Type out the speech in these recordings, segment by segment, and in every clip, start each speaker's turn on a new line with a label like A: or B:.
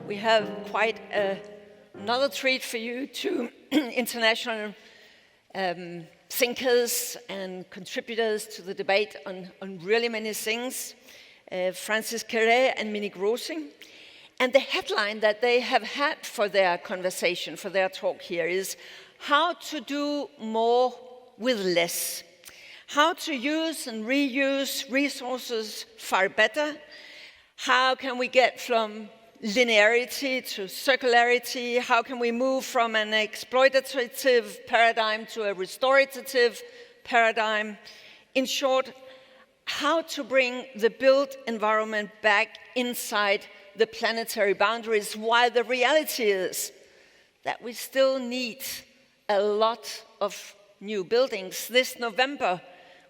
A: we have quite another treat for you, two international thinkers and contributors to the debate on really many things, Francis Kéré and Minik. And the headline that they have had for their conversation, for their talk here, is how to do more with less. How to use and reuse resources far better. How can we get from linearity to circularity? How can we move from an exploitative paradigm to a restorative paradigm? In short, how to bring the built environment back inside the planetary boundaries, while the reality is that we still need a lot of new buildings. This November,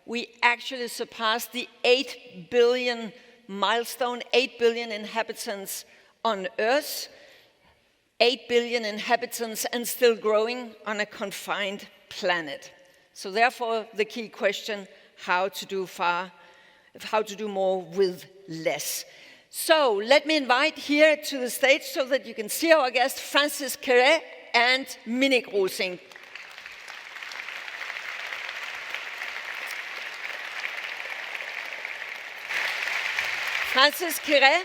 A: we actually surpassed the 8 billion milestone, 8 billion inhabitants on Earth, 8 billion inhabitants and still growing on a confined planet. So therefore, the key question, how to do more with less. So let me invite here to the stage so that you can see our guest, Francis Kéré and Minik. Francis Kéré,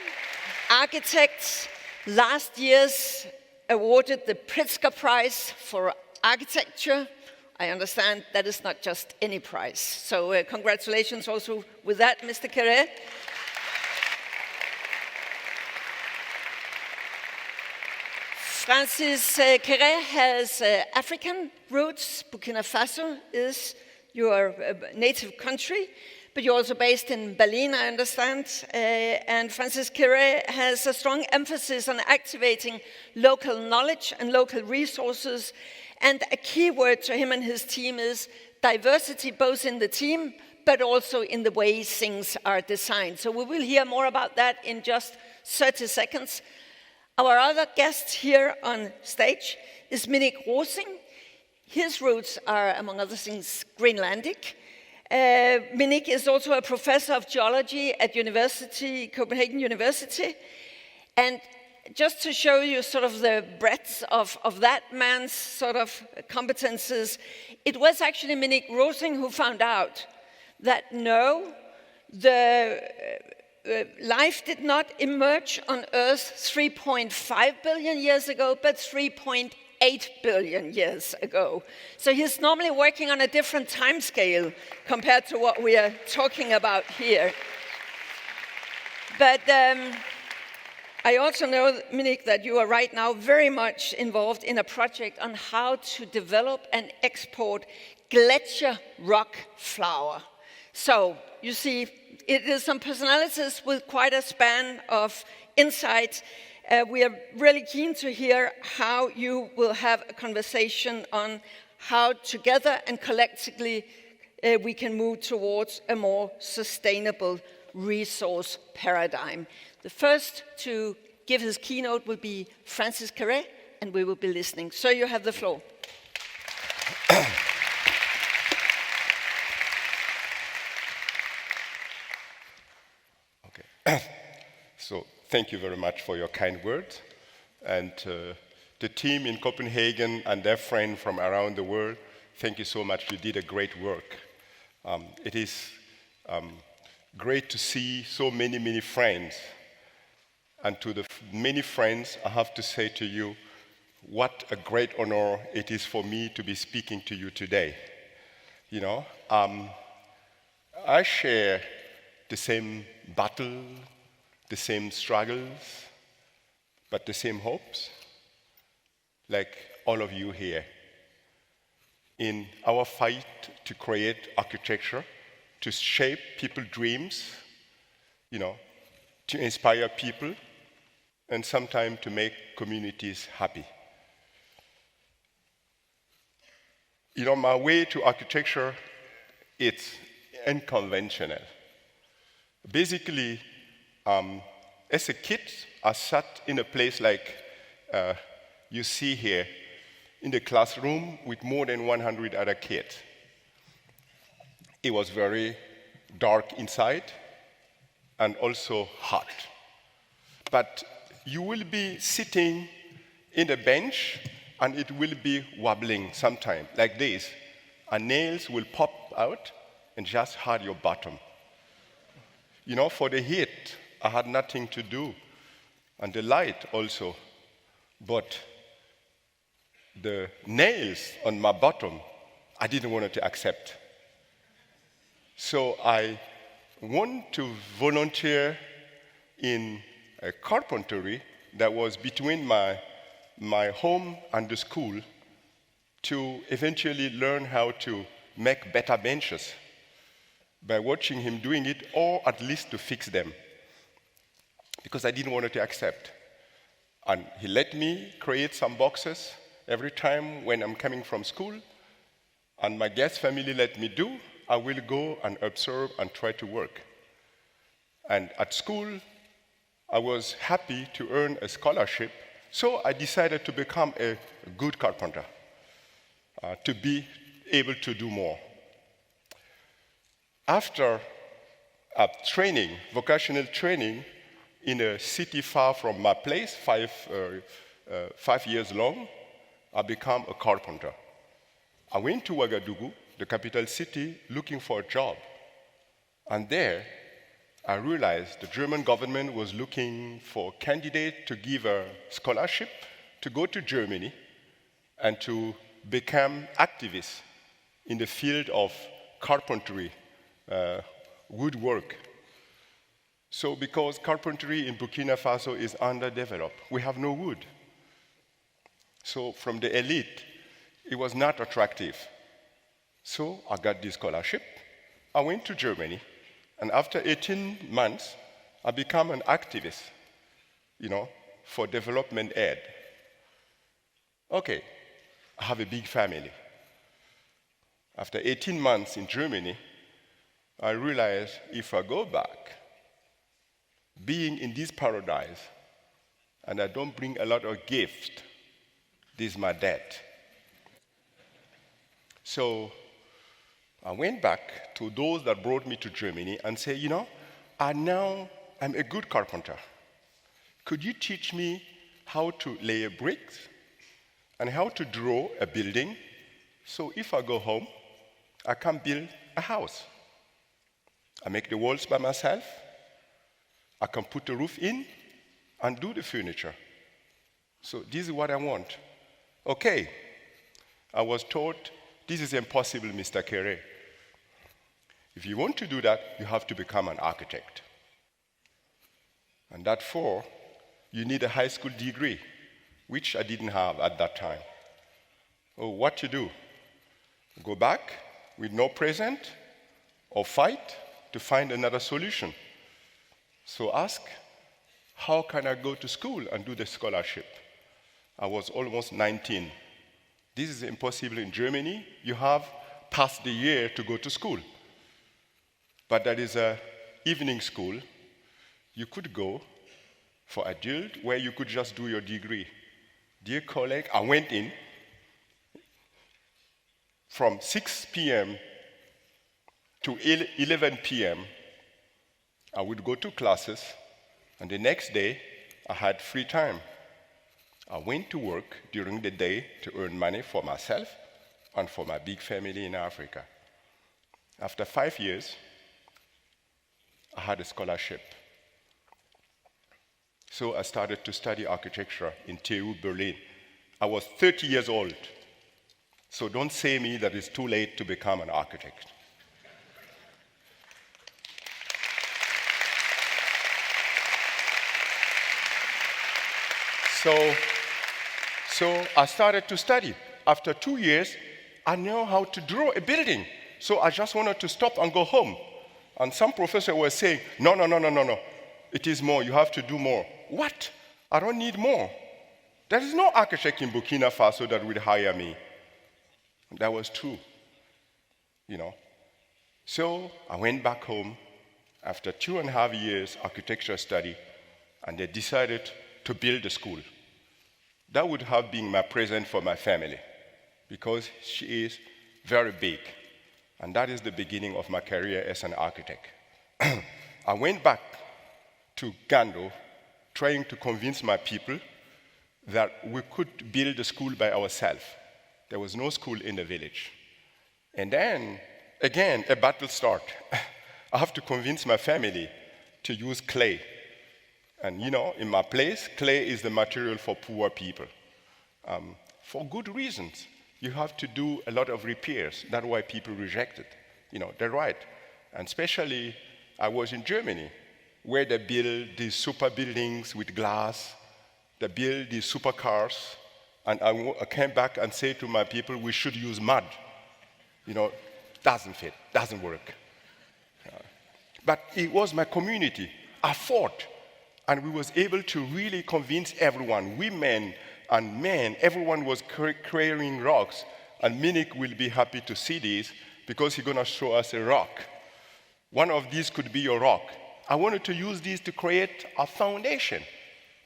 A: architect, last year's awarded the Pritzker Prize for architecture. I understand that is not just any prize. So congratulations also with that, Mr. Kéré. Francis Kéré has African roots. Burkina Faso is your native country, but you're also based in Berlin, I understand. And Francis Kéré has a strong emphasis on activating local knowledge and local resources. And a key word to him and his team is diversity, both in the team, but also in the way things are designed. So we will hear more about that in just 30 seconds. Our other guest here on stage is Minik. His roots are, among other things, Greenlandic. Minik is also a professor of geology at Copenhagen University. And just to show you sort of the breadth of that man's sort of competences, it was actually Minik who found out that no, life did not emerge on Earth 3.5 billion years ago, but 3.8 billion years ago. So he's normally working on a different time scale compared to what we are talking about here. But I also know, Minik, that you are right now very much involved in a project on how to develop and export glacier rock flour. So you see, it is some personalities with quite a span of insight. We are really keen to hear how you will have a conversation on how together and collectively we can move towards a more sustainable resource paradigm. The first to give his keynote will be Francis Kéré, and we will be listening. So you have the floor.
B: So thank you very much for your kind words. And the team in Copenhagen and their friends from around the world, thank you so much. You did a great work. It is great to see so many friends. And to the many friends, I have to say to you, what a great honor it is for me to be speaking to you today. You know, I share the same battle, the same struggles, but the same hopes, like all of you here. In our fight to create architecture, to shape people's dreams, you know, to inspire people, and sometimes to make communities happy. You know, my way to architecture, it's unconventional. Basically, as a kid, I sat in a place like you see here, in the classroom with more than 100 other kids. It was very dark inside and also hot. But you will be sitting in a bench and it will be wobbling sometime, like this. And nails will pop out and just hurt your bottom. You know, for the heat, I had nothing to do. And the light also. But the nails on my bottom, I didn't want to accept. So I want to volunteer in a carpentry that was between my home and the school to eventually learn how to make better benches by watching him doing it, or at least to fix them, because I didn't want to accept. And he let me create some boxes every time when I'm coming from school, and my guest family let me do. I will go and observe and try to work. And at school, I was happy to earn a scholarship, so I decided to become a good carpenter, to be able to do more. After a training, vocational training, in a city far from my place, 5 years long, I became a carpenter. I went to Ouagadougou, the capital city, looking for a job. And there, I realized the German government was looking for a candidate to give a scholarship to go to Germany and to become activists in the field of carpentry, woodwork. So because carpentry in Burkina Faso is underdeveloped, we have no wood. So from the elite, it was not attractive. So I got this scholarship. I went to Germany, and after 18 months, I became an activist, for development aid. Okay, I have a big family. After 18 months in Germany, I realized if I go back, being in this paradise, and I don't bring a lot of gifts, this is my debt. So I went back to those that brought me to Germany and said, I'm a good carpenter. Could you teach me how to lay a brick and how to draw a building, so if I go home, I can build a house? I make the walls by myself. I can put the roof in and do the furniture. So this is what I want. Okay. I was told, this is impossible, Mr. Kéré. If you want to do that, you have to become an architect. And therefore, you need a high school degree, which I didn't have at that time. Oh, what to do? Go back with no present, or fight to find another solution? So ask, how can I go to school and do the scholarship? I was almost 19. This is impossible in Germany. You have past the year to go to school. But there is an evening school. You could go for adult where you could just do your degree. Dear colleague, I went in from 6 p.m. to 11 p.m. I would go to classes, and the next day, I had free time. I went to work during the day to earn money for myself and for my big family in Africa. After 5 years, I had a scholarship. So I started to study architecture in TU Berlin. I was 30 years old. So don't say me that it's too late to become an architect. So I started to study. After 2 years, I know how to draw a building. So I just wanted to stop and go home. And some professor was saying, no. It is more, you have to do more. What? I don't need more. There is no architect in Burkina Faso that would hire me. And that was true, So I went back home after 2.5 years architecture study, and they decided to build a school. That would have been my present for my family, because she is very big. And that is the beginning of my career as an architect. I went back to Gando trying to convince my people that we could build a school by ourselves. There was no school in the village. And then, again, a battle started. I have to convince my family to use clay. And you know, in my place, clay is the material for poor people. For good reasons. You have to do a lot of repairs. That's why people reject it. You know, they're right. And especially, I was in Germany, where they build these super buildings with glass. They build these supercars. And I came back and said to my people, we should use mud. You know, doesn't fit, doesn't work. But it was my community. I fought. And we was able to really convince everyone, women and men, everyone was carrying rocks. And Minik will be happy to see this because he's going to show us a rock. One of these could be your rock. I wanted to use these to create a foundation,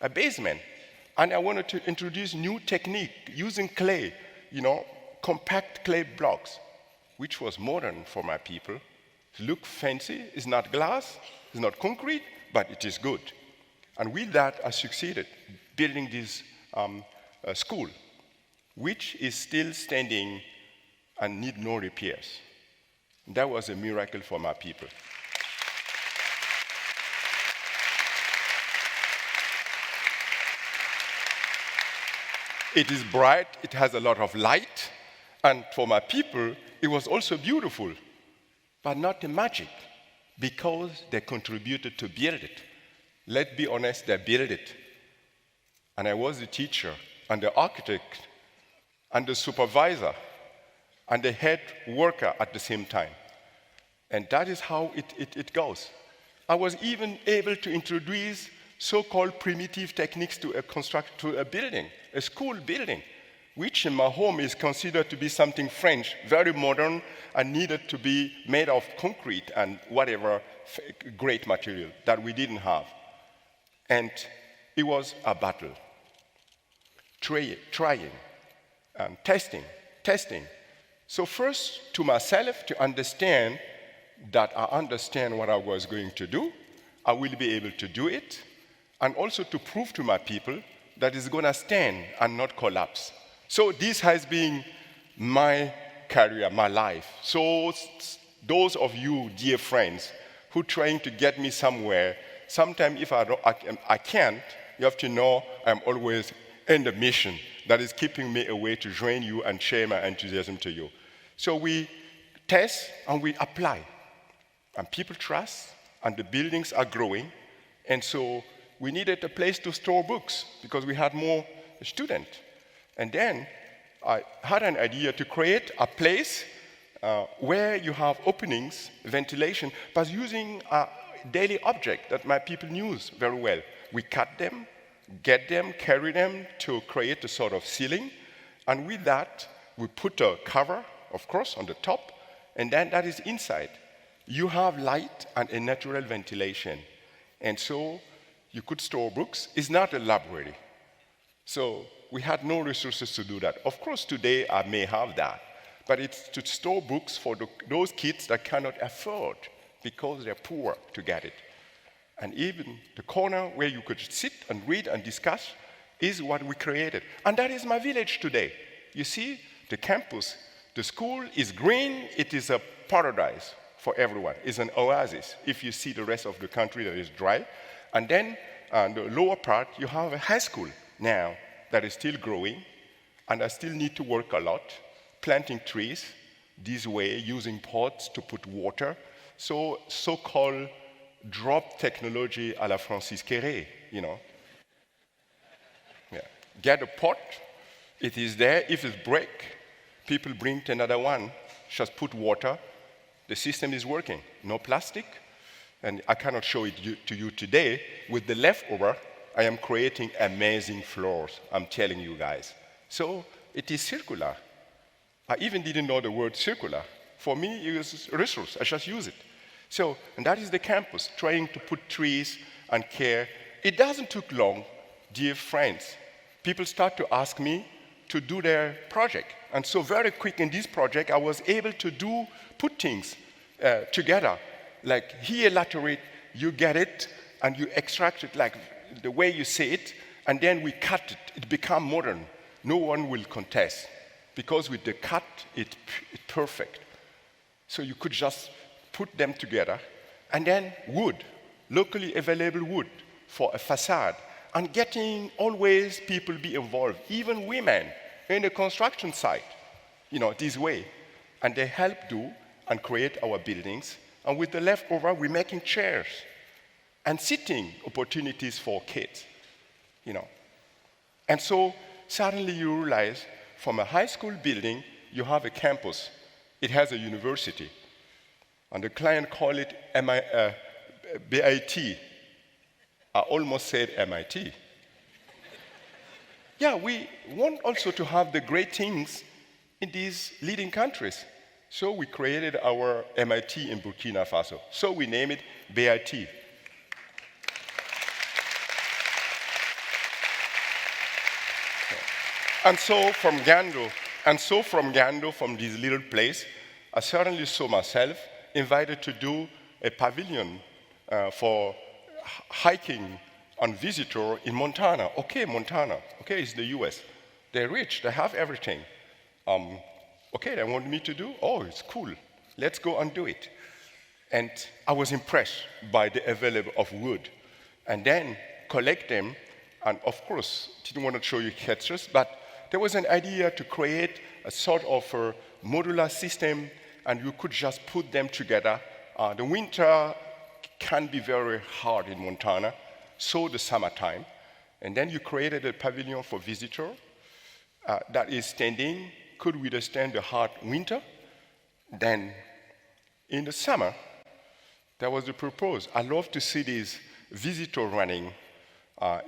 B: a basement. And I wanted to introduce new technique using clay, you know, compact clay blocks, which was modern for my people. It looked fancy. It's not glass, it's not concrete, but it is good. And with that, I succeeded building this school, which is still standing and need no repairs. That was a miracle for my people. It is bright, it has a lot of light, and for my people, it was also beautiful, but not the magic, because they contributed to build it. Let's be honest, they built it. And I was the teacher, and the architect, and the supervisor, and the head worker at the same time. And that is how it goes. I was even able to introduce so-called primitive techniques to a building, a school building, which in my home is considered to be something French, very modern, and needed to be made of concrete and whatever great material that we didn't have. And it was a battle. Trying, testing. So first, to myself, to understand that I understand what I was going to do, I will be able to do it, and also to prove to my people that it's going to stand and not collapse. So this has been my career, my life. So those of you, dear friends, who are trying to get me somewhere, sometimes if I can't, you have to know I'm always in the mission that is keeping me away to join you and share my enthusiasm to you. So we test and we apply. And people trust, and the buildings are growing. And so we needed a place to store books because we had more students. And then I had an idea to create a place where you have openings, ventilation, but using a daily object that my people knew very well. We cut them, get them, carry them to create a sort of ceiling. And with that, we put a cover, of course, on the top, and then that is inside. You have light and a natural ventilation. And so you could store books. It's not a library. So we had no resources to do that. Of course, today I may have that. But it's to store books for those kids that cannot afford because they're poor to get it. And even the corner where you could sit and read and discuss is what we created. And that is my village today. You see, the campus, the school is green. It is a paradise for everyone. It's an oasis. If you see the rest of the country that is dry. And then on the lower part, you have a high school now that is still growing. And I still need to work a lot, planting trees this way, using pots to put water. So-called drop technology à la Francis Kéré, you know. Yeah. Get a pot, it is there. If it breaks, people bring another one, just put water. The system is working. No plastic. And I cannot show it to you today. With the leftover, I am creating amazing floors, I'm telling you guys. So it is circular. I even didn't know the word circular. For me, it was a resource. I just use it. So, and that is the campus, trying to put trees and care. It doesn't take long, dear friends. People start to ask me to do their project. And so very quick in this project, I was able to put things together. Like here, Laureate, you get it, and you extract it like the way you see it, and then we cut it. It become modern. No one will contest, because with the cut, it's perfect. So you could just put them together, and then wood, locally available wood for a facade, and getting always people be involved, even women in the construction site, this way. And they help do and create our buildings. And with the leftover, we're making chairs and sitting opportunities for kids, And so suddenly you realize from a high school building, you have a campus. It has a university. And the client called it BIT. I almost said MIT. Yeah, we want also to have the great things in these leading countries. So we created our MIT in Burkina Faso. So we named it BIT. And so from Gando, from this little place, I certainly saw myself invited to do a pavilion for hiking and visitor in Montana. Okay, Montana. Okay, it's the US. They're rich, they have everything. Okay, they want me to do? Oh, it's cool. Let's go and do it. And I was impressed by the availability of wood. And then collect them, and of course, didn't want to show you sketches, but there was an idea to create a sort of a modular system, and you could just put them together. The winter can be very hard in Montana, so the summertime. And then you created a pavilion for visitor that is standing, could withstand the hard winter. Then in the summer, there was the proposal. I love to see this visitor running.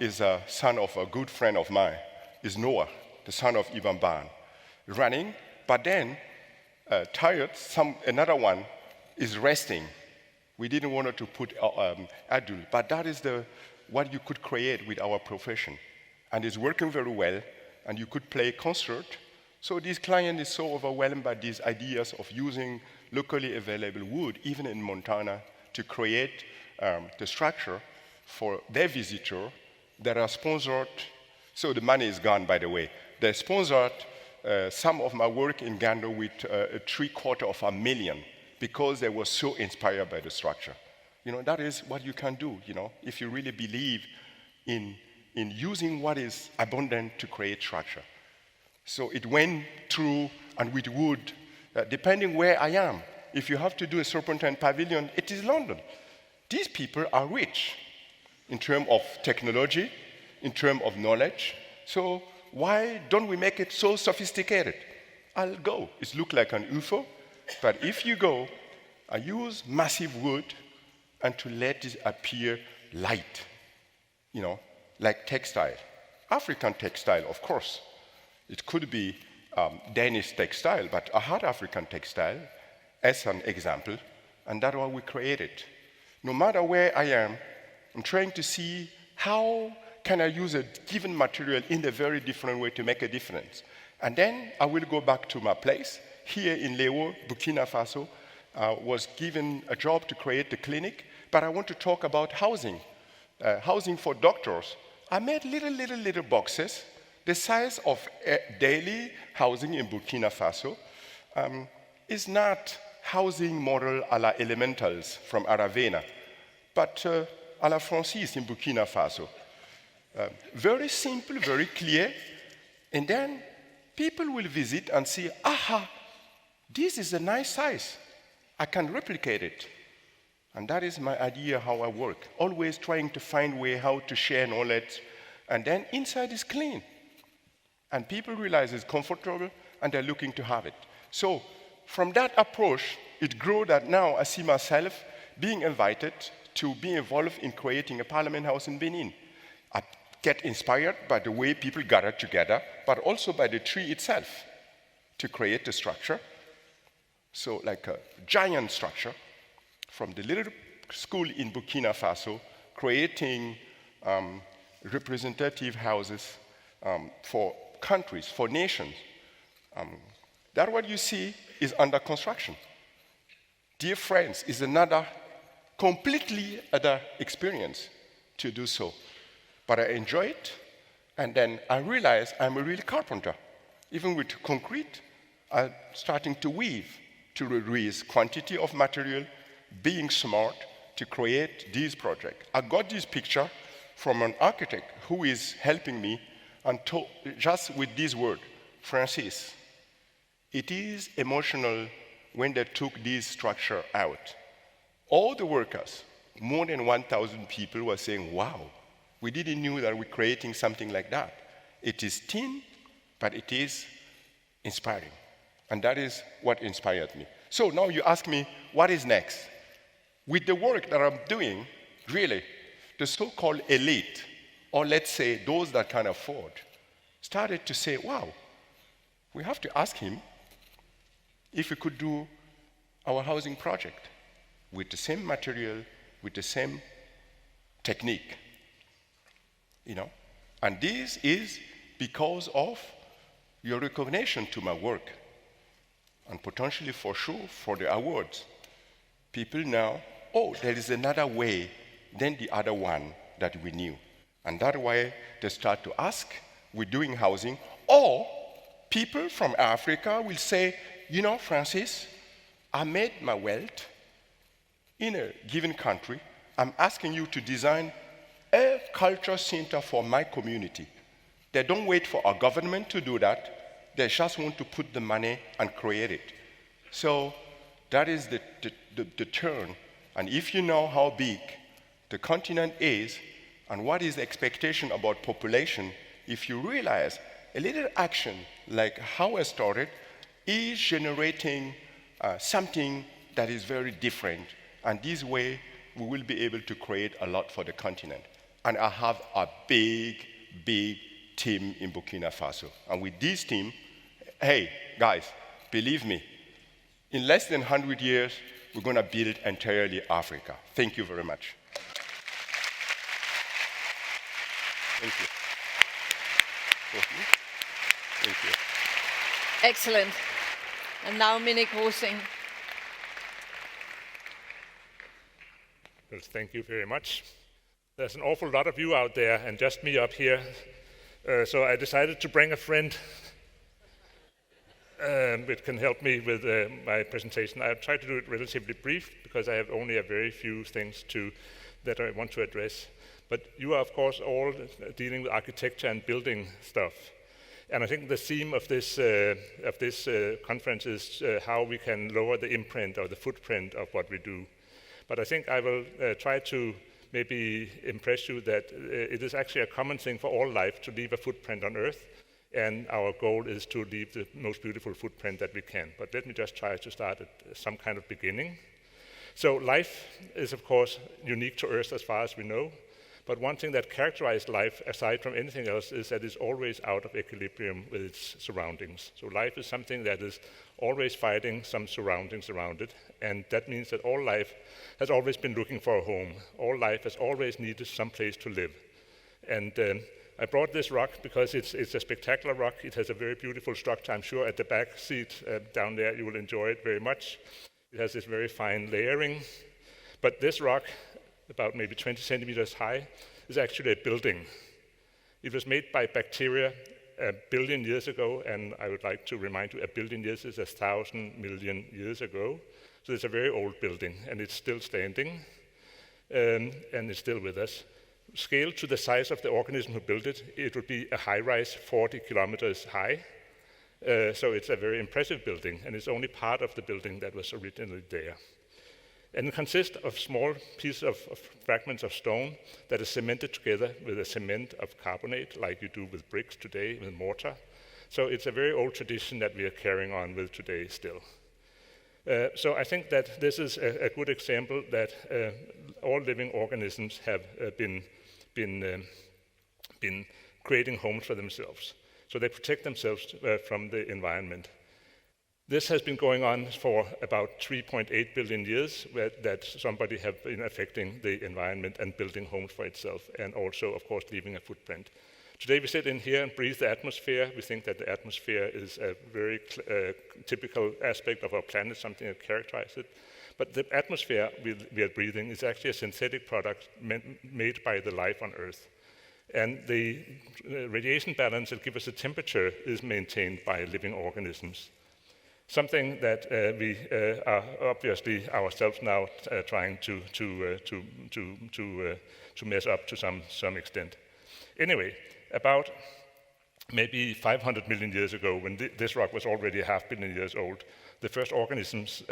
B: Is a son of a good friend of mine, is Noah, the son of Ivan Ban, running, but then tired, another one is resting. We didn't want to put adult, but that is what you could create with our profession. And it's working very well, and you could play concert. So this client is so overwhelmed by these ideas of using locally available wood, even in Montana, to create the structure for their visitor that are sponsored. So the money is gone, by the way. They sponsored some of my work in Gando with $750,000 because they were so inspired by the structure. That is what you can do, if you really believe in using what is abundant to create structure. So it went through, and with wood, depending where I am. If you have to do a Serpentine Pavilion, it is London. These people are rich in terms of technology, in terms of knowledge. So why don't we make it so sophisticated? I'll go. It looks like an UFO, but if you go, I use massive wood and to let it appear light, like textile. African textile, of course. It could be Danish textile, but I had African textile as an example, and that's what we created. No matter where I am, I'm trying to see how can I use a given material in a very different way to make a difference. And then I will go back to my place. Here in Léo, Burkina Faso, was given a job to create the clinic, but I want to talk about housing. Housing for doctors. I made little boxes, the size of daily housing in Burkina Faso. Is not housing model a la Elementals from Aravena, but a la Francis in Burkina Faso. Very simple, very clear, and then people will visit and see, aha, this is a nice size. I can replicate it. And that is my idea how I work, always trying to find a way how to share knowledge, and then inside is clean. And people realize it's comfortable, and they're looking to have it. So from that approach, it grew that now I see myself being invited to be involved in creating a parliament house in Benin. I get inspired by the way people gather together, but also by the tree itself to create the structure. So like a giant structure from the little school in Burkina Faso, creating representative houses for countries, for nations. That what you see is under construction. Dear friends, is another completely other experience to do so. but I enjoy it. And then I realized I'm a real carpenter. Even with concrete, I'm starting to weave to reduce quantity of material, being smart to create this project. I got this picture from an architect who is helping me and just with this word, Francis. It is emotional when they took this structure out. All the workers, more than 1,000 people were saying, wow, we didn't know that we're creating something like that. It is thin, but it is inspiring. And that is what inspired me. So now you ask me, what is next? With the work that I'm doing, really, the so-called elite, or let's say those that can afford, started to say, wow, we have to ask him if we could do our housing project with the same material, with the same technique. You know? And this is because of your recognition to my work. And potentially for sure, for the awards. People now, oh, there is another way than the other one that we knew. And that way they start to ask, we're doing housing, or people from Africa will say, you know, Francis, I made my wealth in a given country. I'm asking you to design a culture center for my community. They don't wait for our government to do that. They just want to put the money and create it. So that is the turn. And if you know how big the continent is and what is the expectation about population, if you realize a little action like how I started is generating something that is very different. And this way, we will be able to create a lot for the continent. And I have a big, big team in Burkina Faso. And with this team, hey, guys, believe me, in less than 100 years, we're going to build entirely Africa. Thank you very much. Thank you. Thank you.
A: Excellent. And now Minik Rosing.
C: Well, thank you very much. There's an awful lot of you out there and just me up here. So I decided to bring a friend which can help me with my presentation. I'll try to do it relatively brief because I have only a very few things that I want to address. But you are, of course, all dealing with architecture and building stuff. And I think the theme of this conference is how we can lower the imprint or the footprint of what we do. But I think I will try to maybe impress you that it is actually a common thing for all life to leave a footprint on Earth, and our goal is to leave the most beautiful footprint that we can. But let me just try to start at some kind of beginning. So life is, of course, unique to Earth as far as we know, but one thing that characterizes life, aside from anything else, is that it's always out of equilibrium with its surroundings. So life is something that is always fighting some surroundings around it, and that means that all life has always been looking for a home. All life has always needed some place to live. And I brought this rock because it's a spectacular rock. It has a very beautiful structure. I'm sure at the back seat down there you will enjoy it very much. It has this very fine layering. But this rock, about maybe 20 centimeters high, is actually a building. It was made by bacteria 1 billion years ago, and I would like to remind you, 1 billion years is 1,000 million years ago. So it's a very old building, and it's still standing, and it's still with us. Scaled to the size of the organism who built it, it would be a high-rise 40 kilometers high. So it's a very impressive building, and it's only part of the building that was originally there. And it consists of small pieces of fragments of stone that is cemented together with a cement of carbonate, like you do with bricks today, with mortar. So it's a very old tradition that we are carrying on with today still. So I think that this is a good example that all living organisms have been creating homes for themselves. So they protect themselves from the environment. This has been going on for about 3.8 billion years, that somebody have been affecting the environment and building homes for itself, and also, of course, leaving a footprint. Today we sit in here and breathe the atmosphere. We think that the atmosphere is a very typical aspect of our planet, something that characterizes it. But the atmosphere we are breathing is actually a synthetic product made by the life on Earth. And the radiation balance that gives us the temperature is maintained by living organisms. Something that we are obviously ourselves now trying to mess up to some extent. Anyway, about maybe 500 million years ago, when this rock was already 500 million years old, the first organisms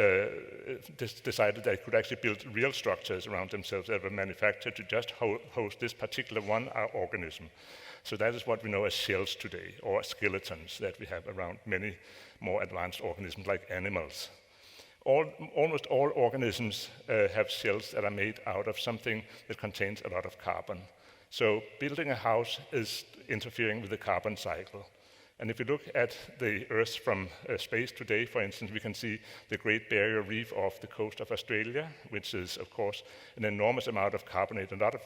C: decided they could actually build real structures around themselves that were manufactured to just host this particular one organism. So that is what we know as shells today, or skeletons that we have around many more advanced organisms like animals. Almost all organisms have shells that are made out of something that contains a lot of carbon. So building a house is interfering with the carbon cycle. And if you look at the Earth from space today, for instance, we can see the Great Barrier Reef off the coast of Australia, which is, of course, an enormous amount of carbonate, a lot of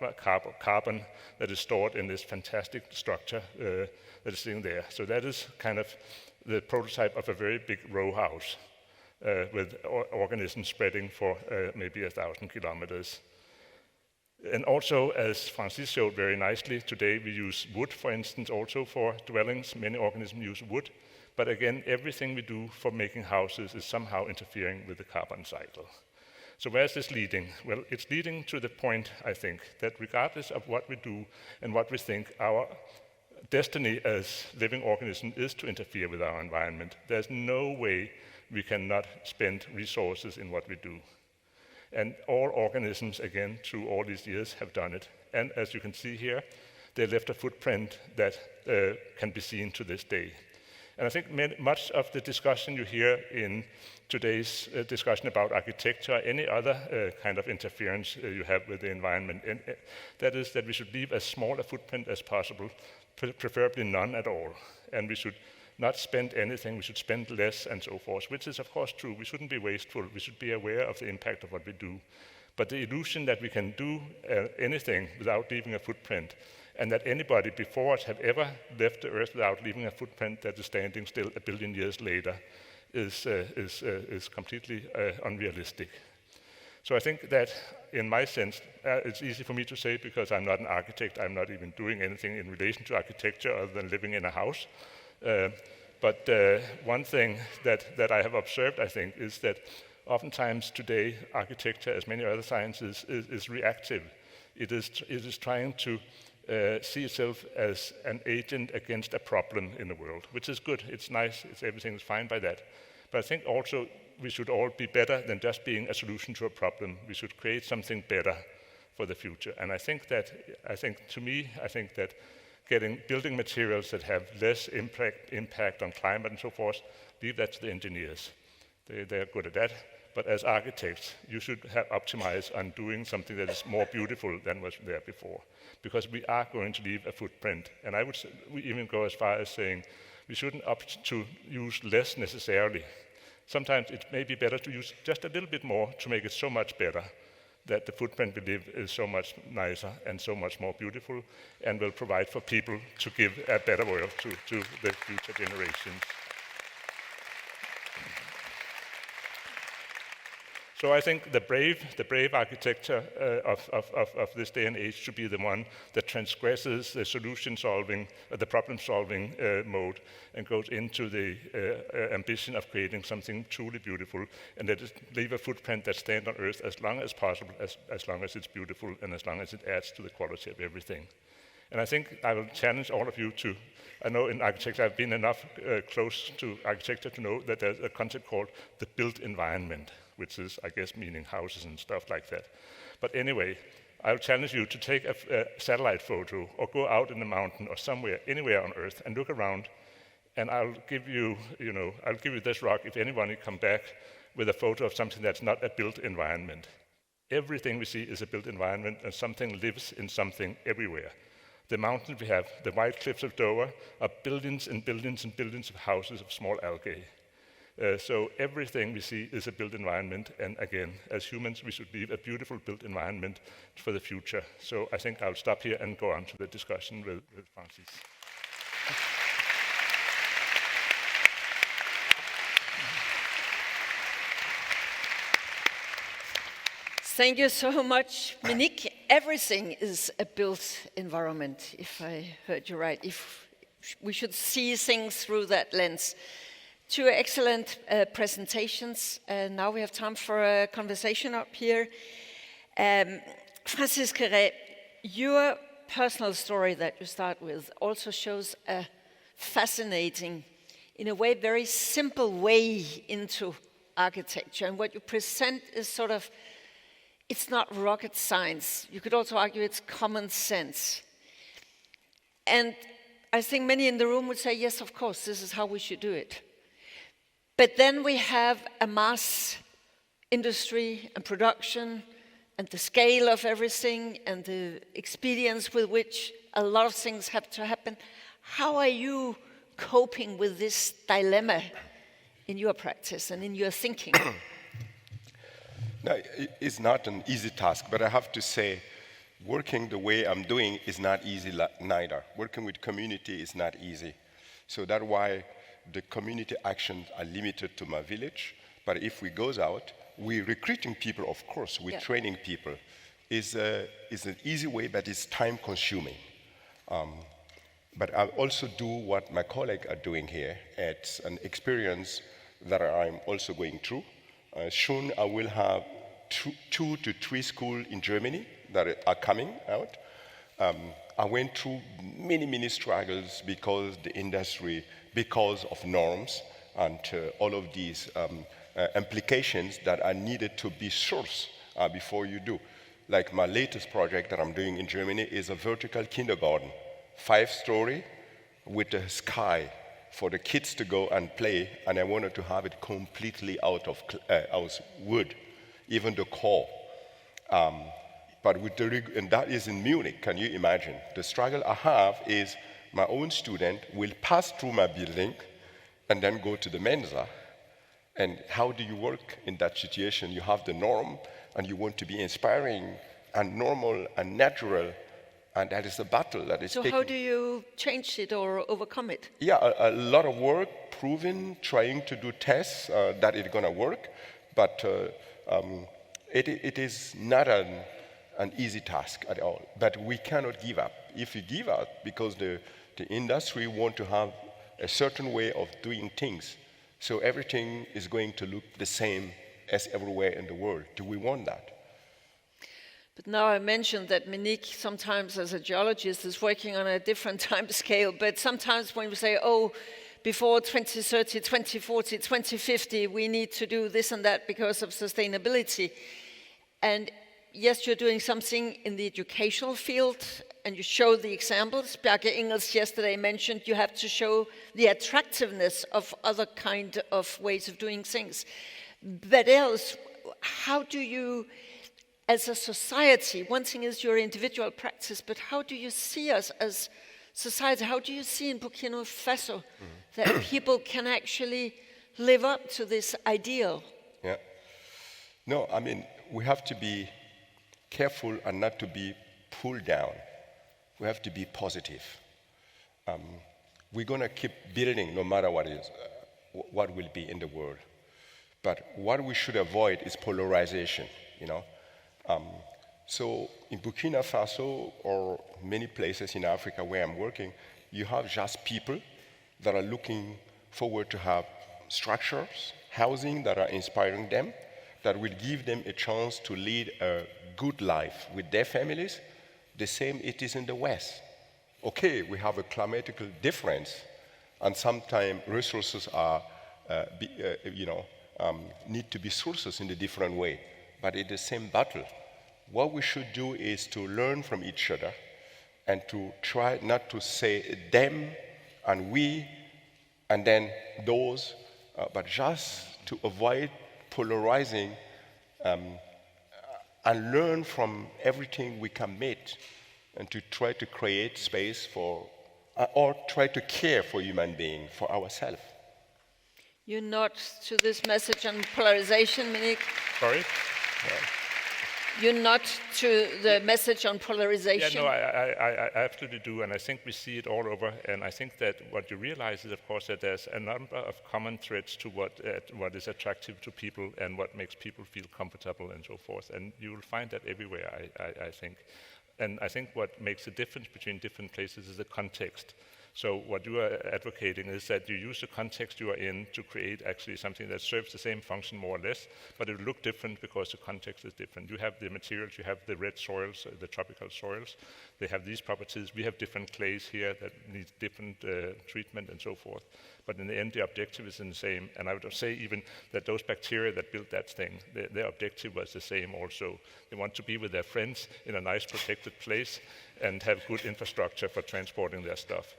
C: carbon that is stored in this fantastic structure that is sitting there. So that is kind of the prototype of a very big row house with organisms spreading for maybe 1,000 kilometers. And also, as Francis showed very nicely, today we use wood, for instance, also for dwellings. Many organisms use wood. But again, everything we do for making houses is somehow interfering with the carbon cycle. So where is this leading? Well, it's leading to the point, I think, that regardless of what we do and what we think, our destiny as living organisms is to interfere with our environment. There's no way we cannot spend resources in what we do. And all organisms, again, through all these years, have done it. And as you can see here, they left a footprint that can be seen to this day. And I think much of the discussion you hear in today's discussion about architecture, any other kind of interference you have with the environment, and that is that we should leave as small a footprint as possible, preferably none at all. And we should not spend anything, we should spend less and so forth, which is of course true. We shouldn't be wasteful, we should be aware of the impact of what we do. But the illusion that we can do anything without leaving a footprint, and that anybody before us have ever left the Earth without leaving a footprint that is standing still 1 billion years later, is completely unrealistic. So I think that, in my sense, it's easy for me to say because I'm not an architect, I'm not even doing anything in relation to architecture other than living in a house. But one thing that I have observed, I think, is that oftentimes today, architecture, as many other sciences, is reactive. It is trying to see itself as an agent against a problem in the world, which is good. It's nice. Everything is fine by that. But I think also we should all be better than just being a solution to a problem. We should create something better for the future. And I think that getting building materials that have less impact on climate and so forth, leave that to the engineers. They're good at that. But as architects, you should have optimized on doing something that is more beautiful than was there before, because we are going to leave a footprint. And I would even go as far as saying we shouldn't opt to use less necessarily. Sometimes it may be better to use just a little bit more to make it so much better that the footprint we leave is so much nicer and so much more beautiful and will provide for people to give a better world to the future generations. So I think the brave architecture of this day and age should be the one that transgresses the solution-solving, the problem-solving mode, and goes into the ambition of creating something truly beautiful, and that is leave a footprint that stands on Earth as long as possible, as long as it's beautiful, and as long as it adds to the quality of everything. And I think I will challenge all of you to, I know in architecture I've been enough close to architecture to know that there's a concept called the built environment, which is, I guess, meaning houses and stuff like that. But anyway, I'll challenge you to take a satellite photo or go out in the mountain or somewhere, anywhere on Earth, and look around, and I'll give you this rock if anyone come back with a photo of something that's not a built environment. Everything we see is a built environment, and something lives in something everywhere. The mountains we have, the white cliffs of Dover, are billions and billions and billions of houses of small algae. So everything we see is a built environment, and again, as humans, we should leave a beautiful built environment for the future. So I think I'll stop here and go on to the discussion with Francis.
A: Thank you so much, Minik. Everything is a built environment, if I heard you right. If we should see things through that lens. Two excellent presentations. Now we have time for a conversation up here. Francis Kéré, your personal story that you start with also shows a fascinating, in a way, very simple way into architecture. And what you present is sort of, it's not rocket science. You could also argue it's common sense. And I think many in the room would say, yes, of course, this is how we should do it. But then we have a mass industry and production and the scale of everything and the expedience with which a lot of things have to happen. How are you coping with this dilemma in your practice and in your thinking?
B: No, it's not an easy task, but I have to say, working the way I'm doing is not easy neither. Working with community is not easy. So that's why the community actions are limited to my village. But if we goes out, we're recruiting people, of course, we're training people. It's an easy way, but it's time consuming. But I also do what my colleagues are doing here. It's an experience that I'm also going through. Soon I will have 2 to 3 schools in Germany that are coming out. I went through many struggles because the industry, because of norms and all of these implications that are needed to be sourced before you do. Like my latest project that I'm doing in Germany is a vertical kindergarten, 5-story with a sky for the kids to go and play, and I wanted to have it completely out of wood, even the core. But with and that is in Munich, can you imagine? The struggle I have is my own student will pass through my building and then go to the Mensa. And how do you work in that situation? You have the norm, and you want to be inspiring and normal and natural, and that is a battle that is taking.
A: So how do you change it or overcome it?
B: Yeah, a lot of work, proving, trying to do tests that it's going to work, but it is not an easy task at all. But we cannot give up. If we give up, because the industry want to have a certain way of doing things, so everything is going to look the same as everywhere in the world. Do we want that?
A: But now I mentioned that Minik sometimes as a geologist is working on a different time scale, but sometimes when we say, oh, before 2030, 2040, 2050, we need to do this and that because of sustainability. And yes, you're doing something in the educational field, and you show the examples. Bjarke Ingels yesterday mentioned you have to show the attractiveness of other kind of ways of doing things. But else, how do you, as a society, one thing is your individual practice, but how do you see us as society? How do you see in Burkina Faso that people can actually live up to this ideal?
B: Yeah. No, I mean, we have to be careful and not to be pulled down. We have to be positive. We're going to keep building no matter what is, what will be in the world. But what we should avoid is polarization, you know. So in Burkina Faso or many places in Africa where I'm working, you have just people that are looking forward to have structures, housing that are inspiring them, that will give them a chance to lead a good life with their families. The same it is in the West. Okay, we have a climatical difference, and sometimes resources are, need to be sources in a different way, but it's the same battle. What we should do is to learn from each other and to try not to say them and we and then those, but just to avoid polarizing and learn from everything we can meet and to try to create space for, or try to care for human beings, for ourselves.
A: You nod to this message on polarization, Minik?
C: Sorry?
A: you nod to the message on polarization?
C: Yeah, no, I absolutely do, and I think we see it all over. And I think that what you realize is, of course, that there's a number of common threads to what is attractive to people and what makes people feel comfortable and so forth. And you will find that everywhere, I think. And I think what makes the difference between different places is the context. So what you are advocating is that you use the context you are in to create actually something that serves the same function more or less, but it will look different because the context is different. You have the materials, you have the red soils, the tropical soils. They have these properties. We have different clays here that need different treatment and so forth. But in the end, the objective is the same. And I would say even that those bacteria that built that thing, their objective was the same also. They want to be with their friends in a nice protected place and have good infrastructure for transporting their stuff.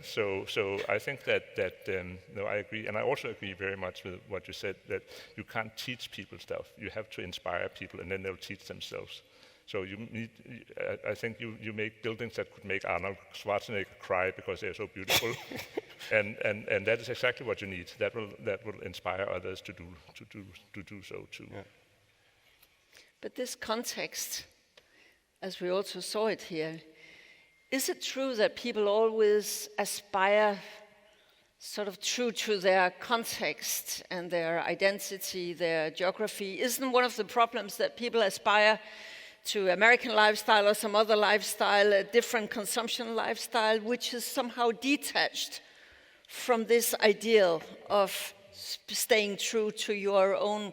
C: So I think that no, I agree, and I also agree very much with what you said, that you can't teach people stuff. You have to inspire people, and then they'll teach themselves. So you need, I think you make buildings that could make Arnold Schwarzenegger cry because they're so beautiful, and that is exactly what you need. That will inspire others to do so too. Yeah.
A: But this context, as we also saw it here, is it true that people always aspire sort of true to their context and their identity, their geography? Isn't one of the problems that people aspire to American lifestyle or some other lifestyle, a different consumption lifestyle, which is somehow detached from this ideal of staying true to your own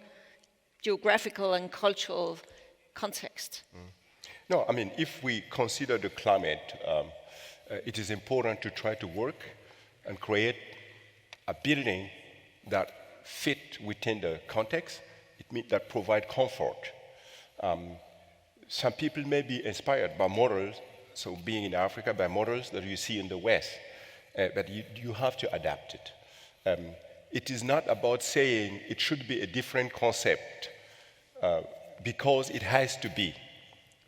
A: geographical and cultural context?
B: No, I mean, if we consider the climate, it is important to try to work and create a building that fit within the context. It means that provide comfort. Some people may be inspired by models, so being in Africa, by models that you see in the West, but you have to adapt it. It is not about saying it should be a different concept because it has to be,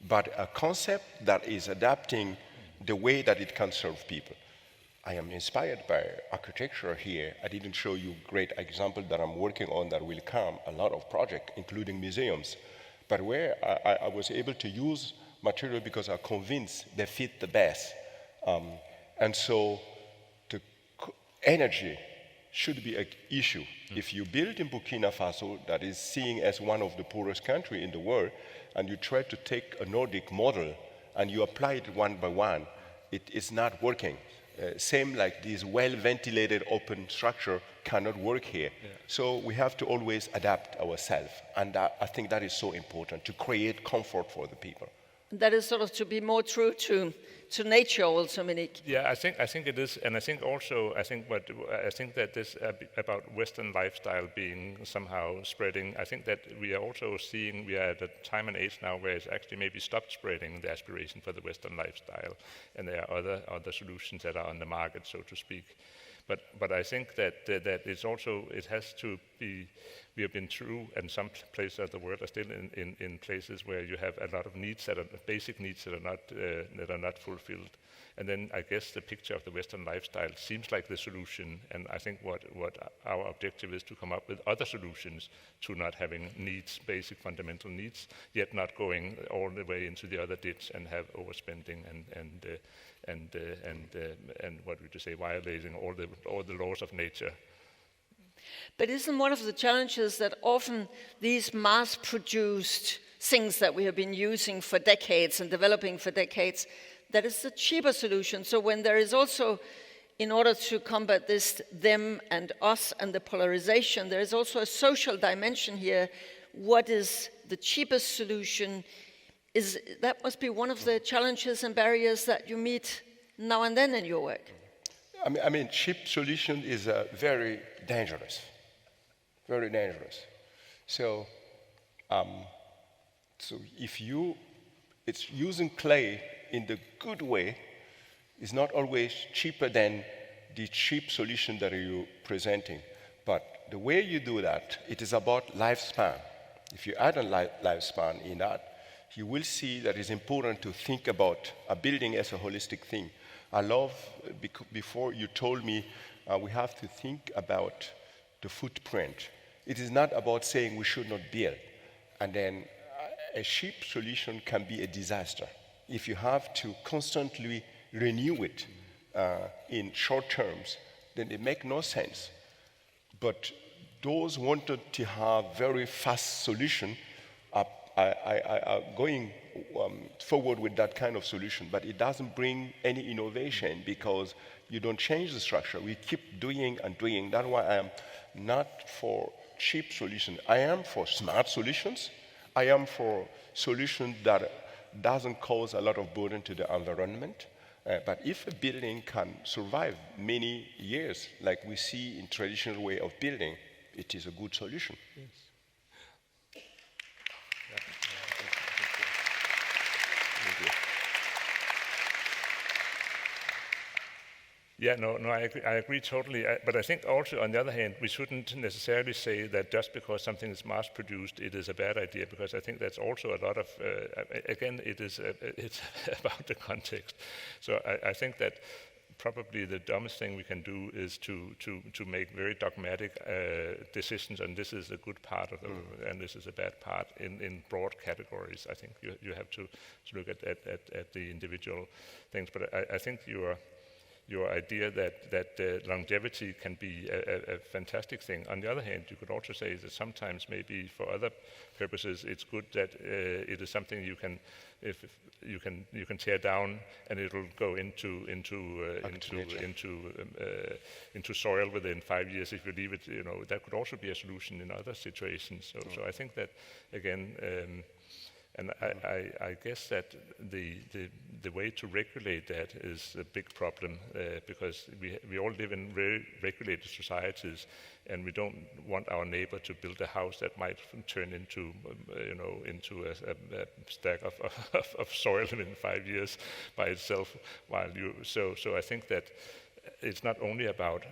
B: but a concept that is adapting the way that it can serve people. I am inspired by architecture here. I didn't show you a great example that I'm working on that will come, a lot of projects, including museums, but where I was able to use material because I'm convinced they fit the best. And so the energy should be an issue. If you build in Burkina Faso, that is seen as one of the poorest countries in the world, and you try to take a Nordic model and you apply it one by one, it is not working. Same like this well-ventilated open structure cannot work here. Yeah. So we have to always adapt ourselves, and I think that is so important, to create comfort for the people.
A: That is sort of to be more true to nature also, Minik.
C: Yeah, I think it is, and I think that this about Western lifestyle being somehow spreading. I think that we are also seeing we are at a time and age now where it's actually maybe stopped spreading the aspiration for the Western lifestyle, and there are other solutions that are on the market, so to speak. But I think that it's also, it has to be, we have been through, and some places of the world are still in places where you have a lot of needs that are basic needs that are not fulfilled. And then I guess the picture of the Western lifestyle seems like the solution, and I think what our objective is to come up with other solutions to not having needs, basic fundamental needs, yet not going all the way into the other ditch and have overspending and what would you say, violating all the laws of nature.
A: But isn't one of the challenges that often these mass-produced things that we have been using for decades and developing for decades, that is the cheaper solution? So when there is also, in order to combat this them and us and the polarization, there is also a social dimension here. What is the cheapest solution? That must be one of the challenges and barriers that you meet now and then in your work.
B: I mean, cheap solution is very dangerous, very dangerous. So, if it's using clay in the good way is not always cheaper than the cheap solution that you're presenting. But the way you do that, it is about lifespan. If you add a lifespan in that, you will see that it's important to think about a building as a holistic thing. I love, before you told me, we have to think about the footprint. It is not about saying we should not build. And then a cheap solution can be a disaster. If you have to constantly renew it in short terms, then it makes no sense. But those wanted to have very fast solution are going forward with that kind of solution, but it doesn't bring any innovation because you don't change the structure. We keep doing and doing. That's why I am not for cheap solutions. I am for smart solutions. I am for solutions that doesn't cause a lot of burden to the environment. But if a building can survive many years, like we see in traditional way of building, it is a good solution.
C: Yes. Yeah, no, I agree totally. But I think also, on the other hand, we shouldn't necessarily say that just because something is mass-produced, it is a bad idea, because I think that's also a lot of, again, it's about the context. So I think that probably the dumbest thing we can do is to make very dogmatic decisions, and this is a good part of them, and this is a bad part in broad categories. I think you have to look at the individual things. But I think your idea that longevity can be a fantastic thing. On the other hand, you could also say that sometimes maybe for other purposes it's good that it is something you can, if you can tear down and it will go into soil within 5 years if you leave it. That could also be a solution in other situations. So I think that again. And I guess that the way to regulate that is a big problem because we all live in very regulated societies, and we don't want our neighbor to build a house that might turn into a stack of soil in 5 years by itself. So I think that it's not only about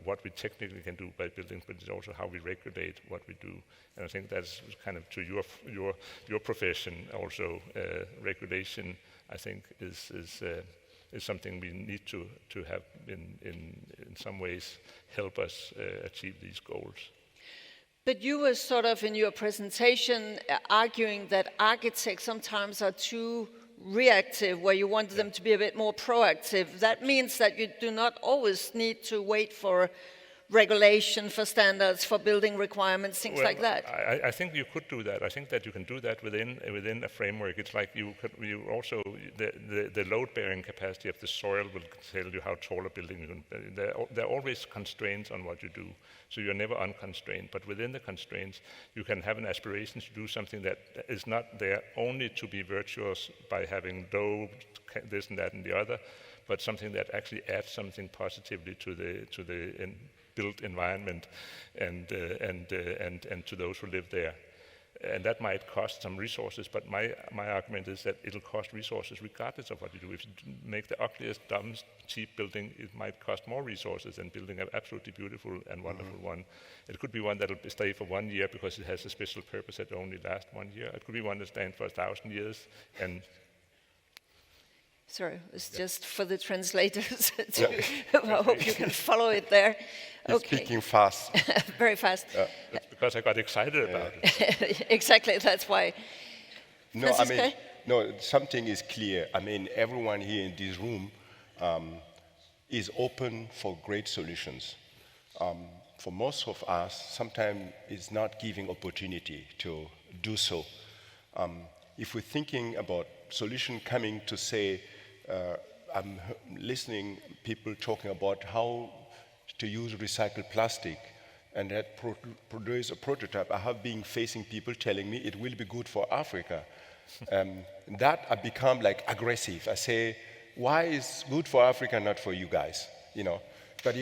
C: what we technically can do by buildings, but it's also how we regulate what we do. And I think that's kind of to your profession also. Regulation, I think, is something we need to have in some ways help us achieve these goals.
A: But you were sort of in your presentation arguing that architects sometimes are too reactive, where you wanted them to be a bit more proactive. That means that you do not always need to wait for regulation, for standards, for building requirements, things like that.
C: I think you could do that. I think that you can do that within a framework. It's like you also the load-bearing capacity of the soil will tell you how tall a building is. There are always constraints on what you do, so you're never unconstrained. But within the constraints, you can have an aspiration to do something that is not there only to be virtuous by having this and that and the other, but something that actually adds something positively to the built environment and to those who live there. And that might cost some resources, but my argument is that it'll cost resources regardless of what you do. If you make the ugliest, dumbest, cheap building, it might cost more resources than building an absolutely beautiful and wonderful one. It could be one that'll stay for 1 year because it has a special purpose that only lasts 1 year. It could be one that stands for 1,000 years. And
A: sorry, it's just for the translators. I hope you can follow it there.
B: He's speaking fast.
A: Very fast.
C: That's because I got excited about it.
A: Exactly, that's why.
B: No, something is clear. Everyone here in this room is open for great solutions. For most of us, sometimes it's not giving opportunity to do so. If we're thinking about solution coming to say, I'm listening people talking about how to use recycled plastic and that produce a prototype. I have been facing people telling me it will be good for Africa. That I become like aggressive. I say, why is good for Africa, not for you guys? But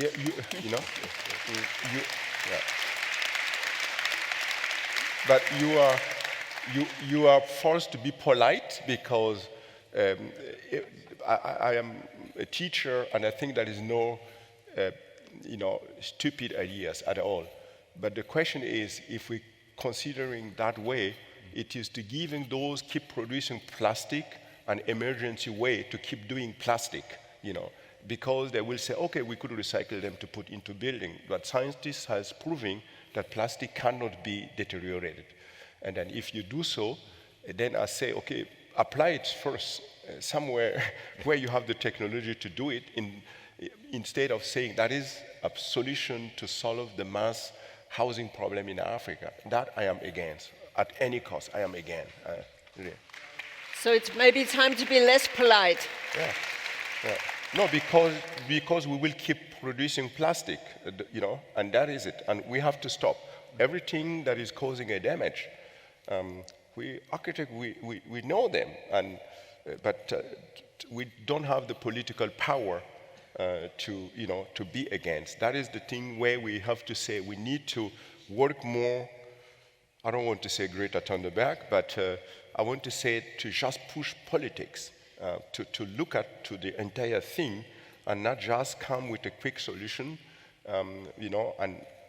B: But you are forced to be polite because I am a teacher, and I think there is no stupid ideas at all. But the question is, if we're considering that way, it is to giving those keep producing plastic an emergency way to keep doing plastic, because they will say, okay, we could recycle them to put into building. But scientists has proven that plastic cannot be deteriorated. And then if you do so, then I say, okay, apply it first somewhere where you have the technology to do it instead of saying that is a solution to solve the mass housing problem in Africa. That I am against. At any cost, I am against. Really.
A: So it's maybe time to be less polite.
B: Yeah. No, because we will keep producing plastic, and that is it. And we have to stop. Everything that is causing a damage, we know them, but we don't have the political power to be against. That is the thing where we have to say we need to work more. I don't want to say Greta Thunberg, but I want to say to just push politics, to look at to the entire thing and not just come with a quick solution, and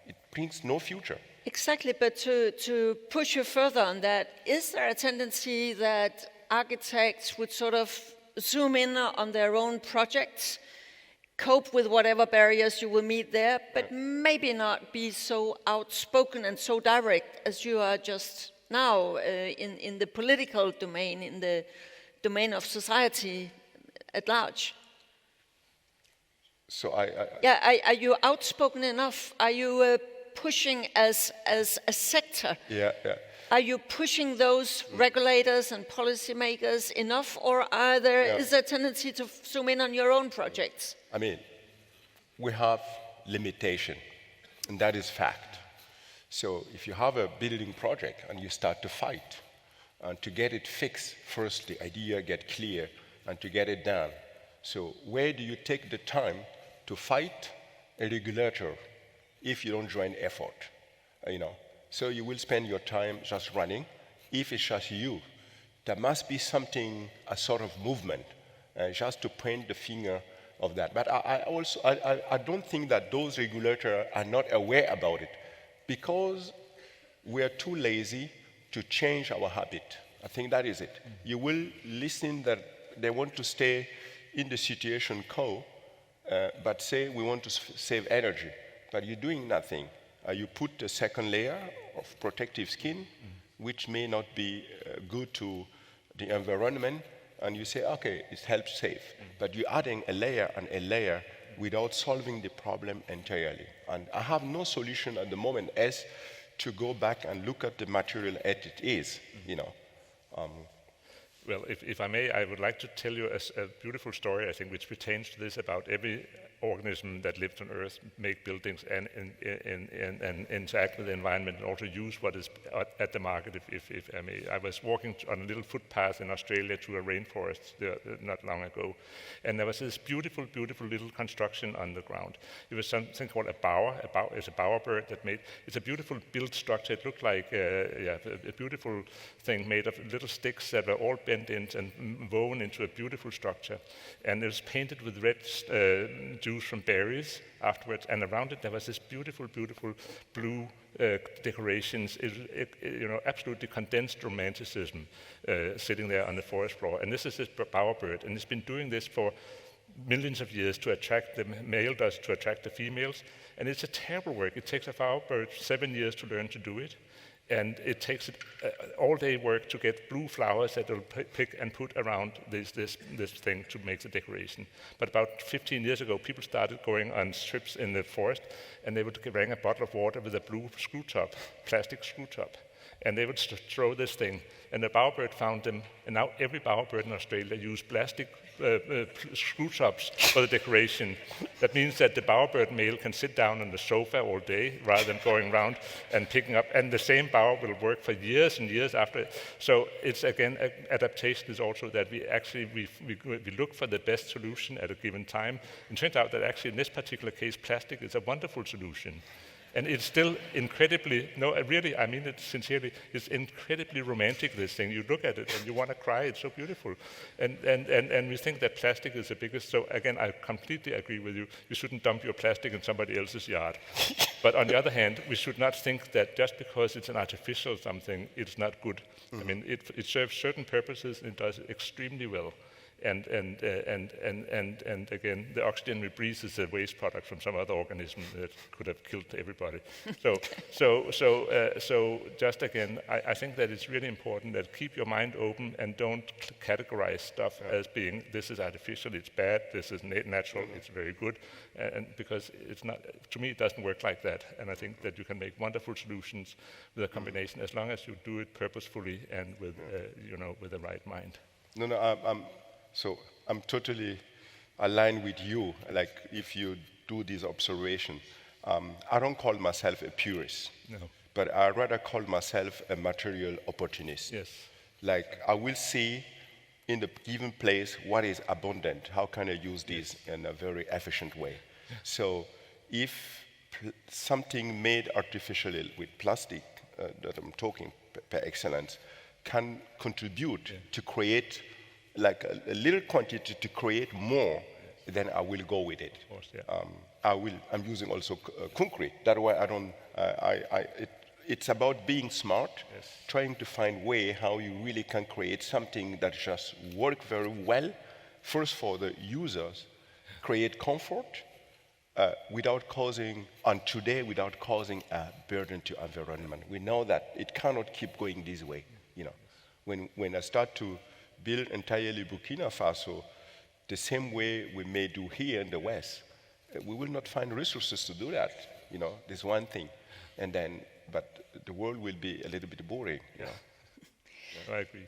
B: it brings no future.
A: Exactly, but to push you further on that, is there a tendency that architects would sort of zoom in on their own projects, cope with whatever barriers you will meet there, but maybe not be so outspoken and so direct as you are just now in the political domain, in the domain of society at large?
B: So
A: are you outspoken enough? Are you pushing as a sector?
B: Yeah.
A: Are you pushing those regulators and policymakers enough, or is there a tendency to zoom in on your own projects?
B: I mean, we have limitation, and that is fact. So if you have a building project and you start to fight, and to get it fixed, first the idea get clear, and to get it done. So where do you take the time to fight a regulator if you don't join effort? So you will spend your time just running. If it's just you, there must be something, a sort of movement, just to point the finger of that. But I don't think that those regulators are not aware about it, because we are too lazy to change our habit. I think that is it. You will listen that they want to stay in the situation quo, but say we want to save energy, but you're doing nothing. You put a second layer of protective skin, which may not be good to the environment, and you say, okay, it helps save. But you're adding a layer and a layer without solving the problem entirely. And I have no solution at the moment as to go back and look at the material as it is,
C: Well, if I may, I would like to tell you a beautiful story, I think, which pertains to this about every organism that lives on Earth, make buildings and interact with the environment, and also use what is at the market, if I may. I was walking on a little footpath in Australia to a rainforest not long ago, and there was this beautiful, beautiful little construction on the ground. It was something called a bower. It's a bowerbird that made. It's a beautiful built structure. It looked like a beautiful thing made of little sticks that were all bent in and woven into a beautiful structure, and it was painted with red juice from berries afterwards, and around it there was this beautiful, beautiful blue decorations, absolutely condensed romanticism sitting there on the forest floor. And this is this bowerbird, and it's been doing this for millions of years to attract the male, does to attract the females, and it's a terrible work. It takes a bowerbird 7 years to learn to do it. And it takes all-day work to get blue flowers that they'll pick and put around this thing to make the decoration. But about 15 years ago, people started going on trips in the forest, and they would bring a bottle of water with a blue screw top, plastic screw top, and they would throw this thing. And the bowerbird found them, and now every bowerbird in Australia uses plastic screw tops for the decoration. That means that the bowerbird male can sit down on the sofa all day rather than going around and picking up, and the same bower will work for years and years after. So it's again, adaptation is also that we actually we look for the best solution at a given time. And it turns out that actually in this particular case, plastic is a wonderful solution. And it's still incredibly, really, I mean it sincerely, it's incredibly romantic, this thing. You look at it and you want to cry, it's so beautiful. And we think that plastic is the biggest, so again, I completely agree with you. You shouldn't dump your plastic in somebody else's yard. But on the other hand, we should not think that just because it's an artificial something, it's not good. I mean, it serves certain purposes and it does extremely well. And again, the oxygen we breathe is a waste product from some other organism that could have killed everybody. So just again, I think that it's really important that keep your mind open and don't categorize stuff as being, this is artificial, it's bad, this is natural, it's very good. And because it's not, to me, it doesn't work like that. And I think that you can make wonderful solutions with a combination as long as you do it purposefully and with, with the right mind.
B: So I'm totally aligned with you. Like if you do this observation, I don't call myself a purist, but I rather call myself a material opportunist.
C: Yes.
B: Like I will see in the given place what is abundant. How can I use this in a very efficient way? Yeah. So if something made artificially with plastic, that I'm talking per excellence, can contribute to create like a little quantity to create more, then I will go with it.
C: Of course, yeah.
B: I'm using also concrete. That's why I don't. It's about being smart, trying to find way how you really can create something that just work very well. First for the users, create comfort without causing a burden to environment. We know that it cannot keep going this way. When I start to build entirely Burkina Faso the same way we may do here in the West, we will not find resources to do that. There's one thing, but the world will be a little bit boring.
C: No, I agree.